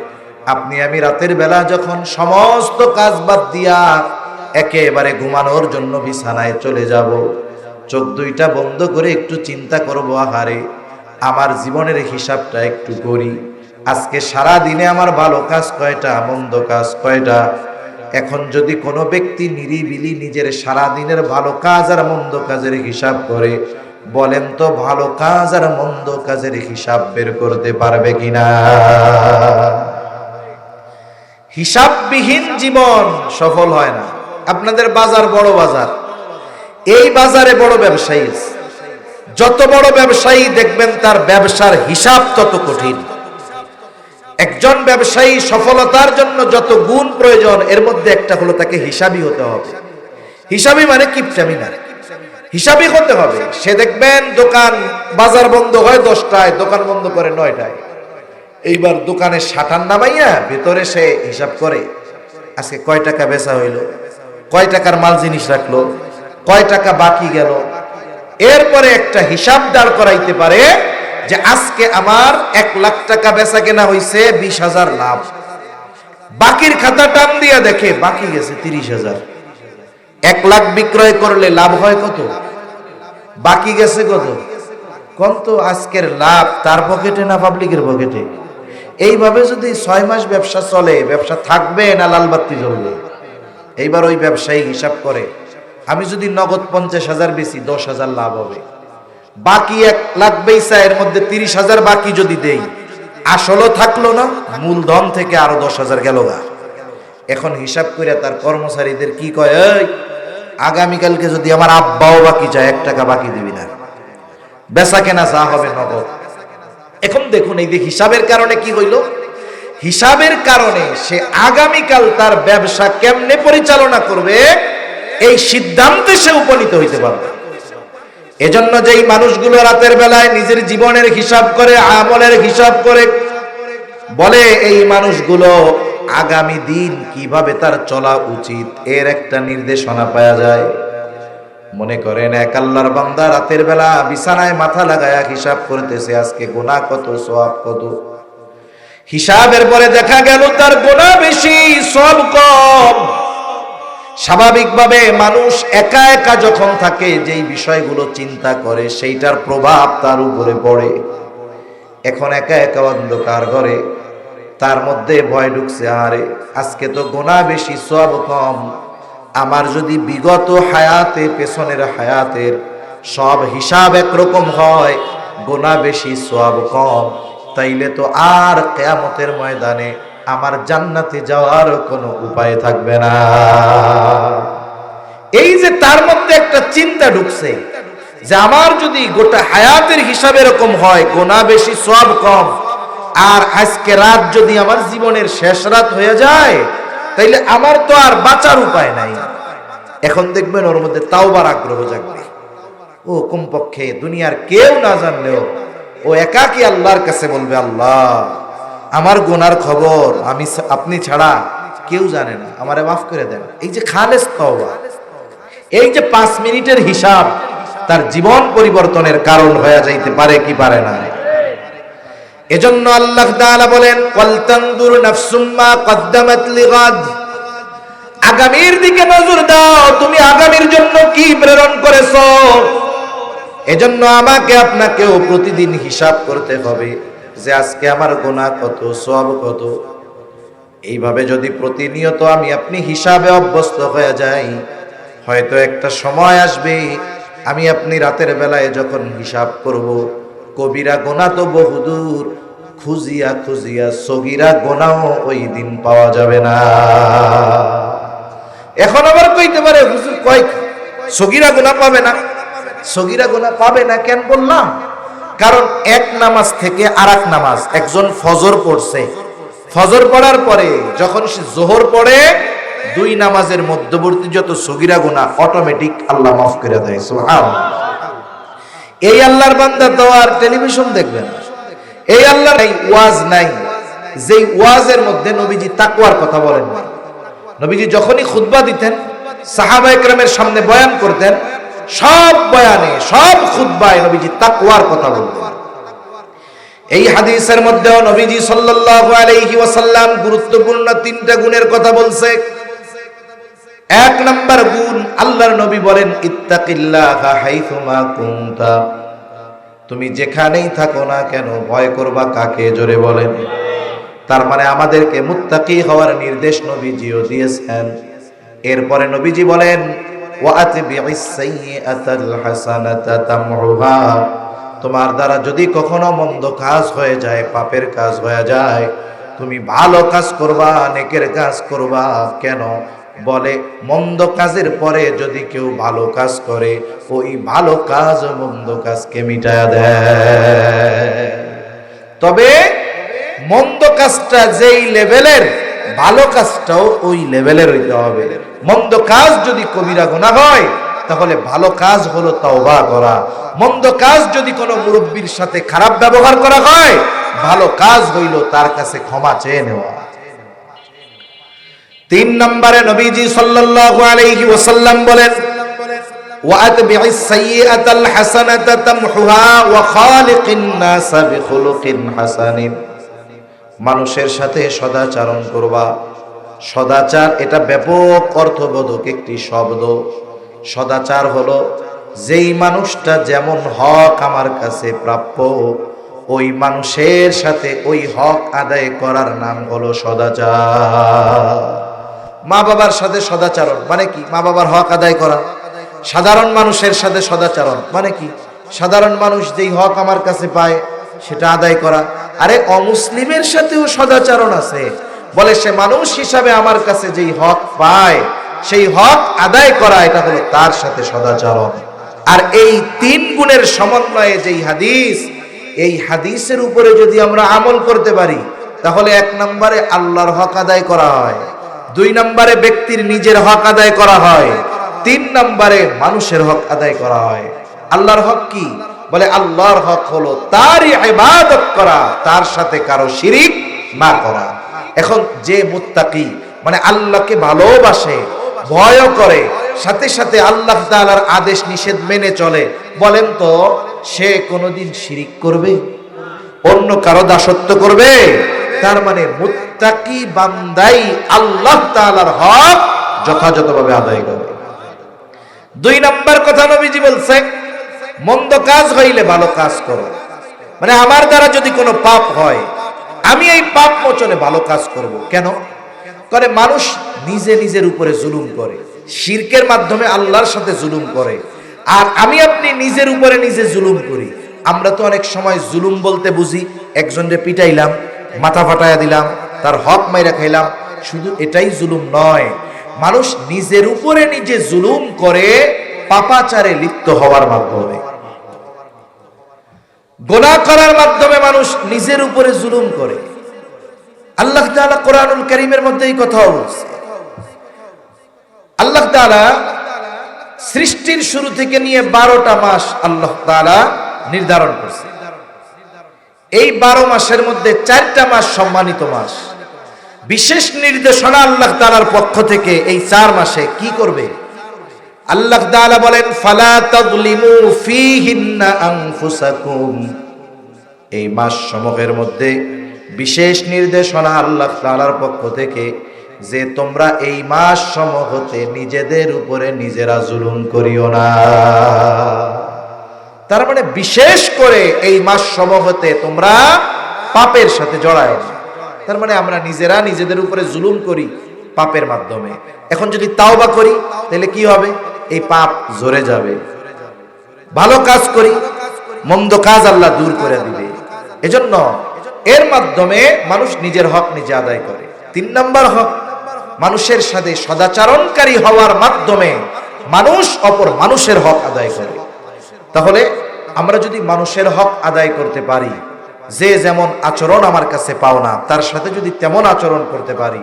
আপনি আমি রাতের বেলা যখন সমস্ত কাজ বাদ দিয়া একেবারে ঘুমানোর জন্য বিছানায় চলে যাব, চোখ 2টা বন্ধ করে একটু চিন্তা করব, আহারে আমার জীবনের হিসাবটা একটু করি। আজকে সারা দিনে আমার ভালো কাজ কয়টা, মন্দ কাজ কয়টা। এখন যদি কোনো ব্যক্তি নিরিবিলি নিজের সারা দিনের ভালো কাজ আর মন্দ কাজের হিসাব করে, বলেন তো ভালো কাজ আর মন্দ কাজের হিসাব বের করতে পারবে কিনা? হিসাববিহীন জীবন সফল হয় না। আপনাদের বাজার বড় বাজার, এই বাজারে বড় ব্যবসায়ী আছে। যত বড় ব্যবসায়ী দেখবেন তার ব্যবসার হিসাব তত কঠিন। একজন ব্যবসায়ী সফলতার জন্য যত গুণ প্রয়োজন, এর মধ্যে একটা হলো তাকে হিসাবী হতে হবে। হিসাবী মানে কিপটামি না। হিসাবই হতে হবে। সে দেখবেন দোকান বাজার বন্ধ হয় 10টায়, দোকান বন্ধ করে 9টায়। এইবার দোকানের শাটার নামাইয়া ভেতরে সে হিসাব করে আজকে কয় টাকা বেচা হইল, কয় টাকার মাল জিনিস রাখলো, কয় টাকা বাকি গেল। এরপরে একটা হিসাব দাঁড় করাইতে পারে যে আজকে আমার 1,00,000 টাকা বেচা কেনা হইছে, 20,000 লাভ। বাকির খাতা টান দিয়া দেখে বাকি গেছে 30,000। 1,00,000 বিক্রয় করলে লাভ হয় কত, বাকি গেছে কত, কত? আজকের লাভ তার পকেটে না পাবলিকের পকেটে? এইভাবে যদি 6 মাস ব্যবসা চলে, ব্যবসা থাকবে না লালবাতি জ্বলবে? এইবার ওই ব্যবসায়ী হিসাব করে আমি যদি নগদ 50,000 বেশি 10,000 লাভ হবে, বাকি 1,00,000 বেচা এর মধ্যে 30,000 বাকি যদি দেই, আসলও থাকলো না, মূলধন থেকে আরো 10,000 গেল গা। এখন হিসাব করে তার কর্মচারীদের কি কয়, এই আগামীকালকে যদি আমার আব্বাও বাকি চায় 1 টাকা বাকি দিবি না, বেচা কেনা যা হবে নগদ। এখন দেখুন এই যে হিসাবের কারণে কি হইল, হিসাবের কারণে সে আগামীকাল তার ব্যবসা কেমনে পরিচালনা করবে এই সিদ্ধান্তে সে উপনীত হইতে পারবে। এজন্য যেই মানুষগুলো রাতের বেলায় নিজের জীবনের হিসাব করে, আমলের হিসাব করে, বলে এই মানুষগুলো আগামী দিন কিভাবে তার চলা উচিত এর একটা নির্দেশনা পাওয়া যায়। মনে করেন এক আল্লাহর বান্দা রাতের বেলা বিছানায় মাথা লাগায়া হিসাব করতেছে আজকে গুনাহ কত, সওয়াব কত। হিসাবের পরে দেখা গেল তার গুনাহ বেশি, সওয়াব কম। স্বাভাবিকভাবে মানুষ একা একা যখন থাকে যেই বিষয়গুলো চিন্তা করে সেইটার প্রভাব তার উপরে পড়ে। এখন একা একা অন্ধকার ঘরে তার মধ্যে ভয় ঢুকছে, আরে আজকে তো গুনাহ বেশি, সওয়াব কম। আমার যদি বিগত হায়াতে, পেছনের হায়াতের সব হিসাব একরকম হয়, গুনাহ বেশি সওয়াব কম, তাইলে তো আর কিয়ামতের ময়দানে আমার জান্নাতে যাওয়ার কোনো উপায় থাকবে না। এই যে তার মধ্যে একটা চিন্তা ঢুকছে যে আমার যদি গোটা হায়াতের হিসাব এরকম হয়, গুনাহ বেশি সওয়াব কম, আর আজকে রাত যদি আমার জীবনের শেষ রাত হয়ে যায়, তাইলে আমার তো আর বাঁচার উপায় নাই। এখন দেখবেন ওর মধ্যে তাওবার আগ্রহ জাগবে। ও কমপক্ষে দুনিয়ার কেউ না জানলেও ও একাকী আল্লাহর কাছে বলবে, আল্লাহ আমার গুনার খবর আপনি ছাড়া কেউ জানে না, আমারে মাফ করে দেন। এই যে খালেস তওবা, এই যে 5 মিনিটের হিসাব তার জীবন পরিবর্তনের কারণ হয়ে যাইতে পারে কি পারে না? এজন্য আল্লাহ তাআলা বলেন, ওয়াল তানজুর নাফসুম মা কদ্দামাত লিগাদ। আগামীর দিকে নজর দাও, তুমি আগামীর জন্য কি প্রেরণ করেছো। এজন্য আমাকে আপনাকেও প্রতিদিন হিসাব করতে হবে যে আজকে আমার গুনাহ কত, সওয়াব কত। এইভাবে যদি প্রতিনিয়ত আমি আপনি হিসাবে অভ্যস্ত হয়ে যাই, হয়তো একটা সময় আসবে আমি আপনি রাতের বেলায় যখন হিসাব করব, কবিরা গুনাহ তো বহুদূর, খুঁজিয়া খুঁজিয়া সগীরা গুনাহও ওই দিন পাওয়া যাবে না। এখন আবার কইতে পারে হুজুর কয় সগীরা গুনাহ পাবে না, সগীরা গুনাহ পাবে না কেন বললাম? কারণ এক নামাজ থেকে আরেক নামাজ, একজন ফজর পড়ছে, ফজর পড়ার পরে যখন সে যোহর পড়ে, 2 নামাজের মধ্যবর্তী যত সগীরা গুনাহ অটোমেটিক আল্লাহ মাফ করে দেয়। সুবহানাল্লাহ। এই আল্লাহর বান্দা তো আর টেলিভিশন দেখবে না, এই আল্লাহর এই ওয়াজ নাই যেই ওয়াজের মধ্যে নবীজি তাকওয়ার কথা বলেন না। নবীজি যখনই খুতবা দিতেন, সাহাবায়ে কেরামের সামনে বয়ান করতেন, সব বয়ানে, সব খুতবায় নবীজি তাকওয়ার কথা বলতেন। এই হাদিসের মধ্যেও নবীজি সাল্লাল্লাহু আলাইহি ওয়াসাল্লাম গুরুত্বপূর্ণ 3টা গুণের কথা বলছে। 1 নাম্বার গুণ, আল্লাহর নবী বলেন, ইত্তাকিল্লাহা হাইথুমা কুনতা। তুমি যেখানেই থাকো না কেন ভয় করবা কাকে? জোরে বলেন। তার মানে আমাদেরকে মুত্তাকি হওয়ার নির্দেশ নবীজিও দিয়েছেন। এরপরে নবীজি বলেন, ওয়া আতবি'is সাইয়্যাতাল হাসানাতা তামহুহা। তোমার দ্বারা যদি কখনো মন্দ কাজ হয়ে যায়, পাপের কাজ হয়ে যায়, তুমি ভালো কাজ করবা, নেকের কাজ করবা। কেন? বলে মন্দ কাজের পরে যদি কেউ ভালো কাজ করে, ওই ভালো কাজ মন্দ কাজকে মিটায়া দেয়। তবে মন্দ কাজটা যেই লেভেলের, ভালো কাজটাও ওই লেভেলের হইতে হবে। মন্দ কাজ যদি কবিরা গুনাহ হয়, তাহলে ভালো কাজ হলো তওবা করা। মন্দ কাজ যদি কোনো মুরব্বির সাথে খারাপ ব্যবহার করা হয়, ভালো কাজ হইল তার কাছে ক্ষমা চেয়ে নেওয়া। 3 নম্বরে নবীজি সাল্লাল্লাহু আলাইহি ওয়াসাল্লাম বলেন, ওয়াতবি'is সাইয়্যাতাল হাসানাতা তামহুহা ওয়া খালিকিন নাসা বিখুলুকিন হাসানিন। মানুষের সাথে সদাচরণ করবা। সদাচার এটা ব্যাপক অর্থবোধক একটি শব্দ। সদাচার হলো যেই মানুষটা যেমন হক আমার কাছে প্রাপ্য, ওই মানুষের সাথে ওই হক আদায় করার নাম হলো সদাচার। মা বাবার সাথে সদাচরণ মানে কি? মা বাবার হক আদায় করা। সাধারণ মানুষের সাথে সদাচরণ মানে কি? সাধারণ মানুষ যেই হক আমার কাছে পায় সেটা আদায় করা। আরে অমুসলিমের সাথেও সদাচরণ আছে, বলে সে মানুষ হিসাবে আমার কাছে যেই হক পায় সেই হক আদায় করা, এটা হলো তার সাথে সদাচরণ। আর এই 3 গুণের সমন্বয়ে যেই হাদিস, এই হাদিসের উপরে যদি আমরা আমল করতে পারি তাহলে 1 নম্বরে আল্লাহর হক আদায় করা হয়, 2 নম্বরে ব্যক্তির নিজের হক আদায় করা হয়, 3 নম্বরে মানুষের হক আদায় করা হয়। আল্লাহর হক কি? বলে আল্লাহর হক হলো তারই ইবাদত করা, তার সাথে কারো শিরিক না করা। এখন যে মুত্তাকি মানে আল্লাহকে ভালোবাসে, ভয় করে, সাথে সাথে আল্লাহ তাআলার আদেশ নিষেধ মেনে চলে, বলেন তো সে কোনোদিন শিরিক করবে? অন্য কারো দাসত্ব করবে? তার মানে মুত্তাকি বান্দাই আল্লাহ তাআলার হক যথাযথভাবে আদায় করে। 2 নম্বর কথা নবীজি বলছেন, মন্দ কাজ হইলে ভালো কাজ করো। মানে আমার দ্বারা যদি কোনো পাপ হয়, আমি এই পাপ মোচনে ভালো কাজ করব। কেন করে? মানুষ নিজে নিজের উপরে জুলুম করে, শিরকের মাধ্যমে আল্লাহর সাথে জুলুম করে, আর আমি আপনি নিজের উপরে নিজে জুলুম করি। আমরা তো অনেক সময় জুলুম বলতে বুঝি একজনকে পিটাইলাম, মাথা ফাটাইয়া দিলাম, তার হক মাইরা খাইলাম, শুধু এটাই জুলুম নয়। মানুষ নিজের উপরে নিজে জুলুম করে পাপাচারে লিপ্ত হওয়ার মাধ্যমে, গুনাহ করার মাধ্যমে মানুষ নিজের উপরে জুলুম করে। আল্লাহ তাআলা কোরআনুল কারীমের মধ্যে এই কথা বলছে। আল্লাহ তাআলা সৃষ্টির শুরু থেকে নিয়ে 12টা মাস আল্লাহ তাআলা নির্ধারণ করছে। এই 12 মাসের মধ্যে 4টা মাস সম্মানিত মাস। বিশেষ নির্দেশনা আল্লাহ তাআলার পক্ষ থেকে এই 4 মাসে কি করবে? আল্লাহ তাআলা বলেন, ফালা তাযলিমু ফীহিন্না আনফুসাকুম। এই মাস সমূহের মধ্যে বিশেষ নির্দেশনা আল্লাহ তাআলার পক্ষ থেকে যে তোমরা এই মাস সমূহতে নিজেদের উপরে নিজেরা জুলুম করিও না। তার মানে বিশেষ করে এই মাস সমূহতে তোমরা পাপের সাথে জড়ায় না। তার মানে আমরা নিজেরা নিজেদের উপরে জুলুম করি পাপের মাধ্যমে। এখন যদি তাওবা করি তাহলে কি হবে? এই পাপ ঝরে যাবে। ভালো কাজ করি, মন্দ কাজ আল্লাহ দূর করে দিবে। এজন্য এর মাধ্যমে মানুষ নিজের হক নিজে আদায় করে। 3 নম্বর হক, মানুষের সাথে সদাচরণকারী হওয়ার মাধ্যমে মানুষ অপর মানুষের হক আদায় করে। তাহলে আমরা যদি মানুষের হক আদায় করতে পারি, যে যেমন আচরণ আমার কাছে পাও না তার সাথে যদি তেমন আচরণ করতে পারি,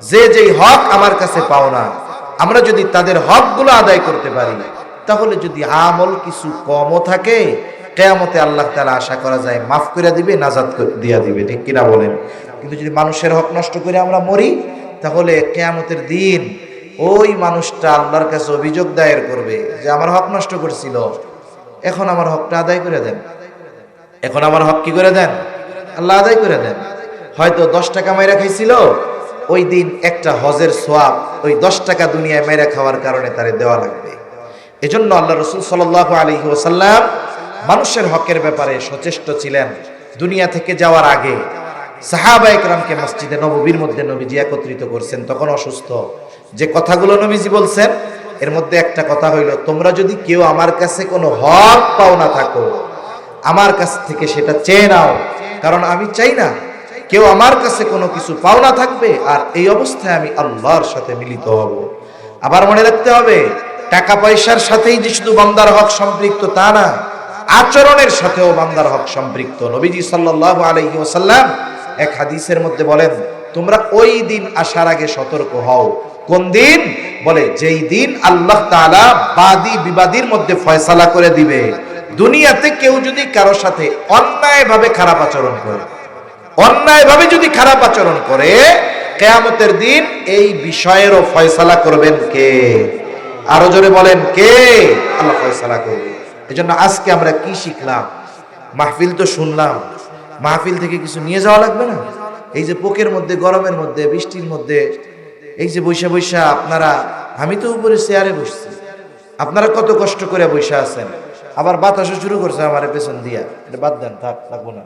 যে যেই হক আমার কাছে পাও না আমরা যদি তাদের হকগুলো আদায় করতে পারি, তাহলে যদি আমল কিছু কমও থাকে, কিয়ামতে আল্লাহ তাআলা আশা করা যায় মাফ করে দিবে, নাজাত দিয়া দিবে। ঠিক কিনা বলেন? কিন্তু যদি মানুষের হক নষ্ট করে আমরা মরি, তাহলে কিয়ামতের দিন ওই মানুষটা আল্লাহর কাছে অভিযোগ দায়ের করবে যে আমার হক নষ্ট করছিল, এখন আমার হকটা আদায় করে দেন। এখন আমার হক কি করে দেন? আল্লাহ আদায় করে দেন। হয়তো 10 টাকা মাইরা খাইছিল, ওই দিন একটা হজের সওয়াব ওই 10 টাকা দুনিয়ায় মাইরা খাওয়ার কারণে তারে দেওয়া লাগবে। এজন্য আল্লাহ রাসূল সাল্লাল্লাহু আলাইহি ওয়াসাল্লাম মানুষের হকের ব্যাপারে সচেষ্ট ছিলেন। দুনিয়া থেকে যাওয়ার আগে সাহাবায়ে কেরামকে মসজিদে নববীর মধ্যে নবীজি একত্রিত করছেন, তখন অসুস্থ। যে কথাগুলো নবীজি বলছেন এর মধ্যে একটা কথা হইল, তোমরা যদি কেউ আমার কাছে কোনো হক পাও না থাকো, আমার কাছ থেকে সেটা চেয়ে নাও, কারণ আমি চাই না কেউ আমার কাছে কোনো কিছু পাওনা থাকবে আর এই অবস্থায় আমি আল্লাহর সাথে মিলিত হব। আবার মনে রাখতে হবে, টাকা পয়সার সাথেই যে শুধু বান্দার হক সম্পৃক্ত তা না, আচরণের সাথেও বান্দার হক সম্পৃক্ত। নবীজি সাল্লাল্লাহু আলাইহি ওয়াসাল্লাম এক হাদিসের মধ্যে বলেন, তোমরা ওই দিন আসার আগে সতর্ক হও। কোন দিন? বলে যেই দিন আল্লাহ তাআলা বাদী বিবাদীর মধ্যে ফয়সালা করে দিবে। দুনিয়াতে কেউ যদি কারোর সাথে অন্যায়ভাবে খারাপ আচরণ করে, অন্যায়ভাবে যদি খারাপ আচরণ করে, কিয়ামতের দিন এই বিষয়েরও ফয়সালা করবেন কে? আরো জোরে বলেন কে? আল্লাহ ফয়সালা করবে। এজন্য আজকে আমরা কি শিখলাম? মাহফিল তো শুনলাম, মাহফিল থেকে কিছু নিয়ে যাওয়া লাগবে না? এই যে পোকের মধ্যে, গরমের মধ্যে, বৃষ্টির মধ্যে, এই যে বৈশা বৈশা আপনারা, আমি তো উপরে চেয়ারে বসছি, আপনারা কত কষ্ট করে বৈশা আছেন, আবার বাতাসও শুরু করছে আমার পেছন দিয়া, এটা বাদ দেন, থাক, থাকবো না।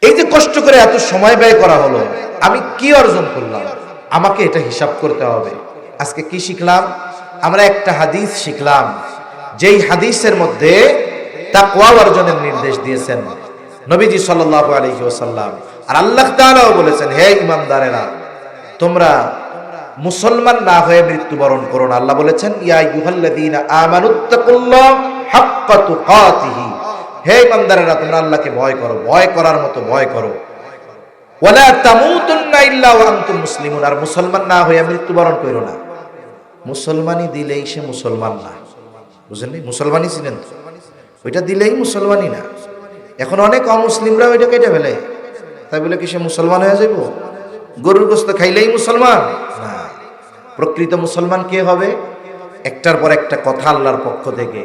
এই যে কষ্ট করে এত সময় ব্যয় করা হলো, আমি কি অর্জন করলাম? আমাকে এটা হিসাব করতে হবে। আজকে কি শিখলাম? আমরা একটা হাদিস শিখলাম, যেই হাদিসের মধ্যে তাকওয়া অর্জনের নির্দেশ দিয়েছেন নবীজি সাল্লাল্লাহু আলাইহি ওয়াসাল্লাম। আর আল্লাহ তাআলাও বলেছেন, হে ঈমানদারেরা, তোমরা মুসলমান না হয়ে মৃত্যুবরণ করো না। আল্লাহ বলেছেন, ইয়া আইয়ুহাল্লাযীনা আমানুত্তাকুল্লাহ হাক্কা তুকাতিহি, হে ঈমানদারেরা, তোমরা আল্লাহকে ভয় করো, ভয় করার মতো ভয় করো। ওয়ালা তামুতুন্না ইল্লা ওয়া আনতুম মুসলিমুন, আর মুসলমান না হয়ে মৃত্যুবরণ করো না। মুসলমানি দিলেই সে মুসলমান না, বুঝলেন? মুসলমানি ছিলেন তো, ওইটা দিলেই মুসলমানি না। এখন অনেক অমুসলিমরা ওইটা কেটে ফেলে, তাই বলে কি সে মুসলমান হয়ে যাইব? গরুর গোশত খাইলেই মুসলমান না। প্রকৃত মুসলমান কে হবে? একটার পর একটা কথা আল্লাহর পক্ষ থেকে,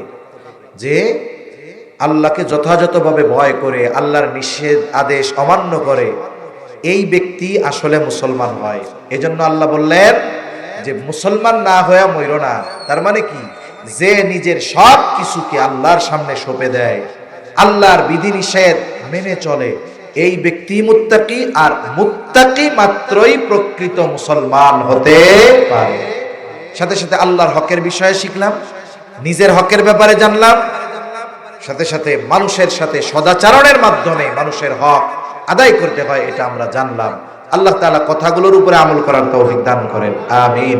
যে আল্লাহকে যথাযথভাবে ভয় করে, আল্লাহর নিষেধ আদেশ অমান্য করে, এই ব্যক্তি আসলে মুসলমান হয়। এজন্য আল্লাহ বললেন যে মুসলমান না হয়ে মইরো না। তার মানে কি? যে নিজের সব কিছুকে আল্লাহর সামনে সঁপে দেয়, আল্লাহর বিধিনিষেধ মেনে চলে, এই ব্যক্তি মুত্তাকি। আর মুত্তাকি মাত্রই প্রকৃত মুসলমান হতে পারে। সাথে সাথে আল্লাহর হকের বিষয়ে শিখলাম, নিজের হকের ব্যাপারে জানলাম, সাথে সাথে মানুষের সাথে সদাচরণের মাধ্যমে মানুষের হক আদায় করতে হয়, এটা আমরা জানলাম। আল্লাহ তাআলা কথাগুলোর উপরে আমল করার তৌফিক দান করেন, আমিন।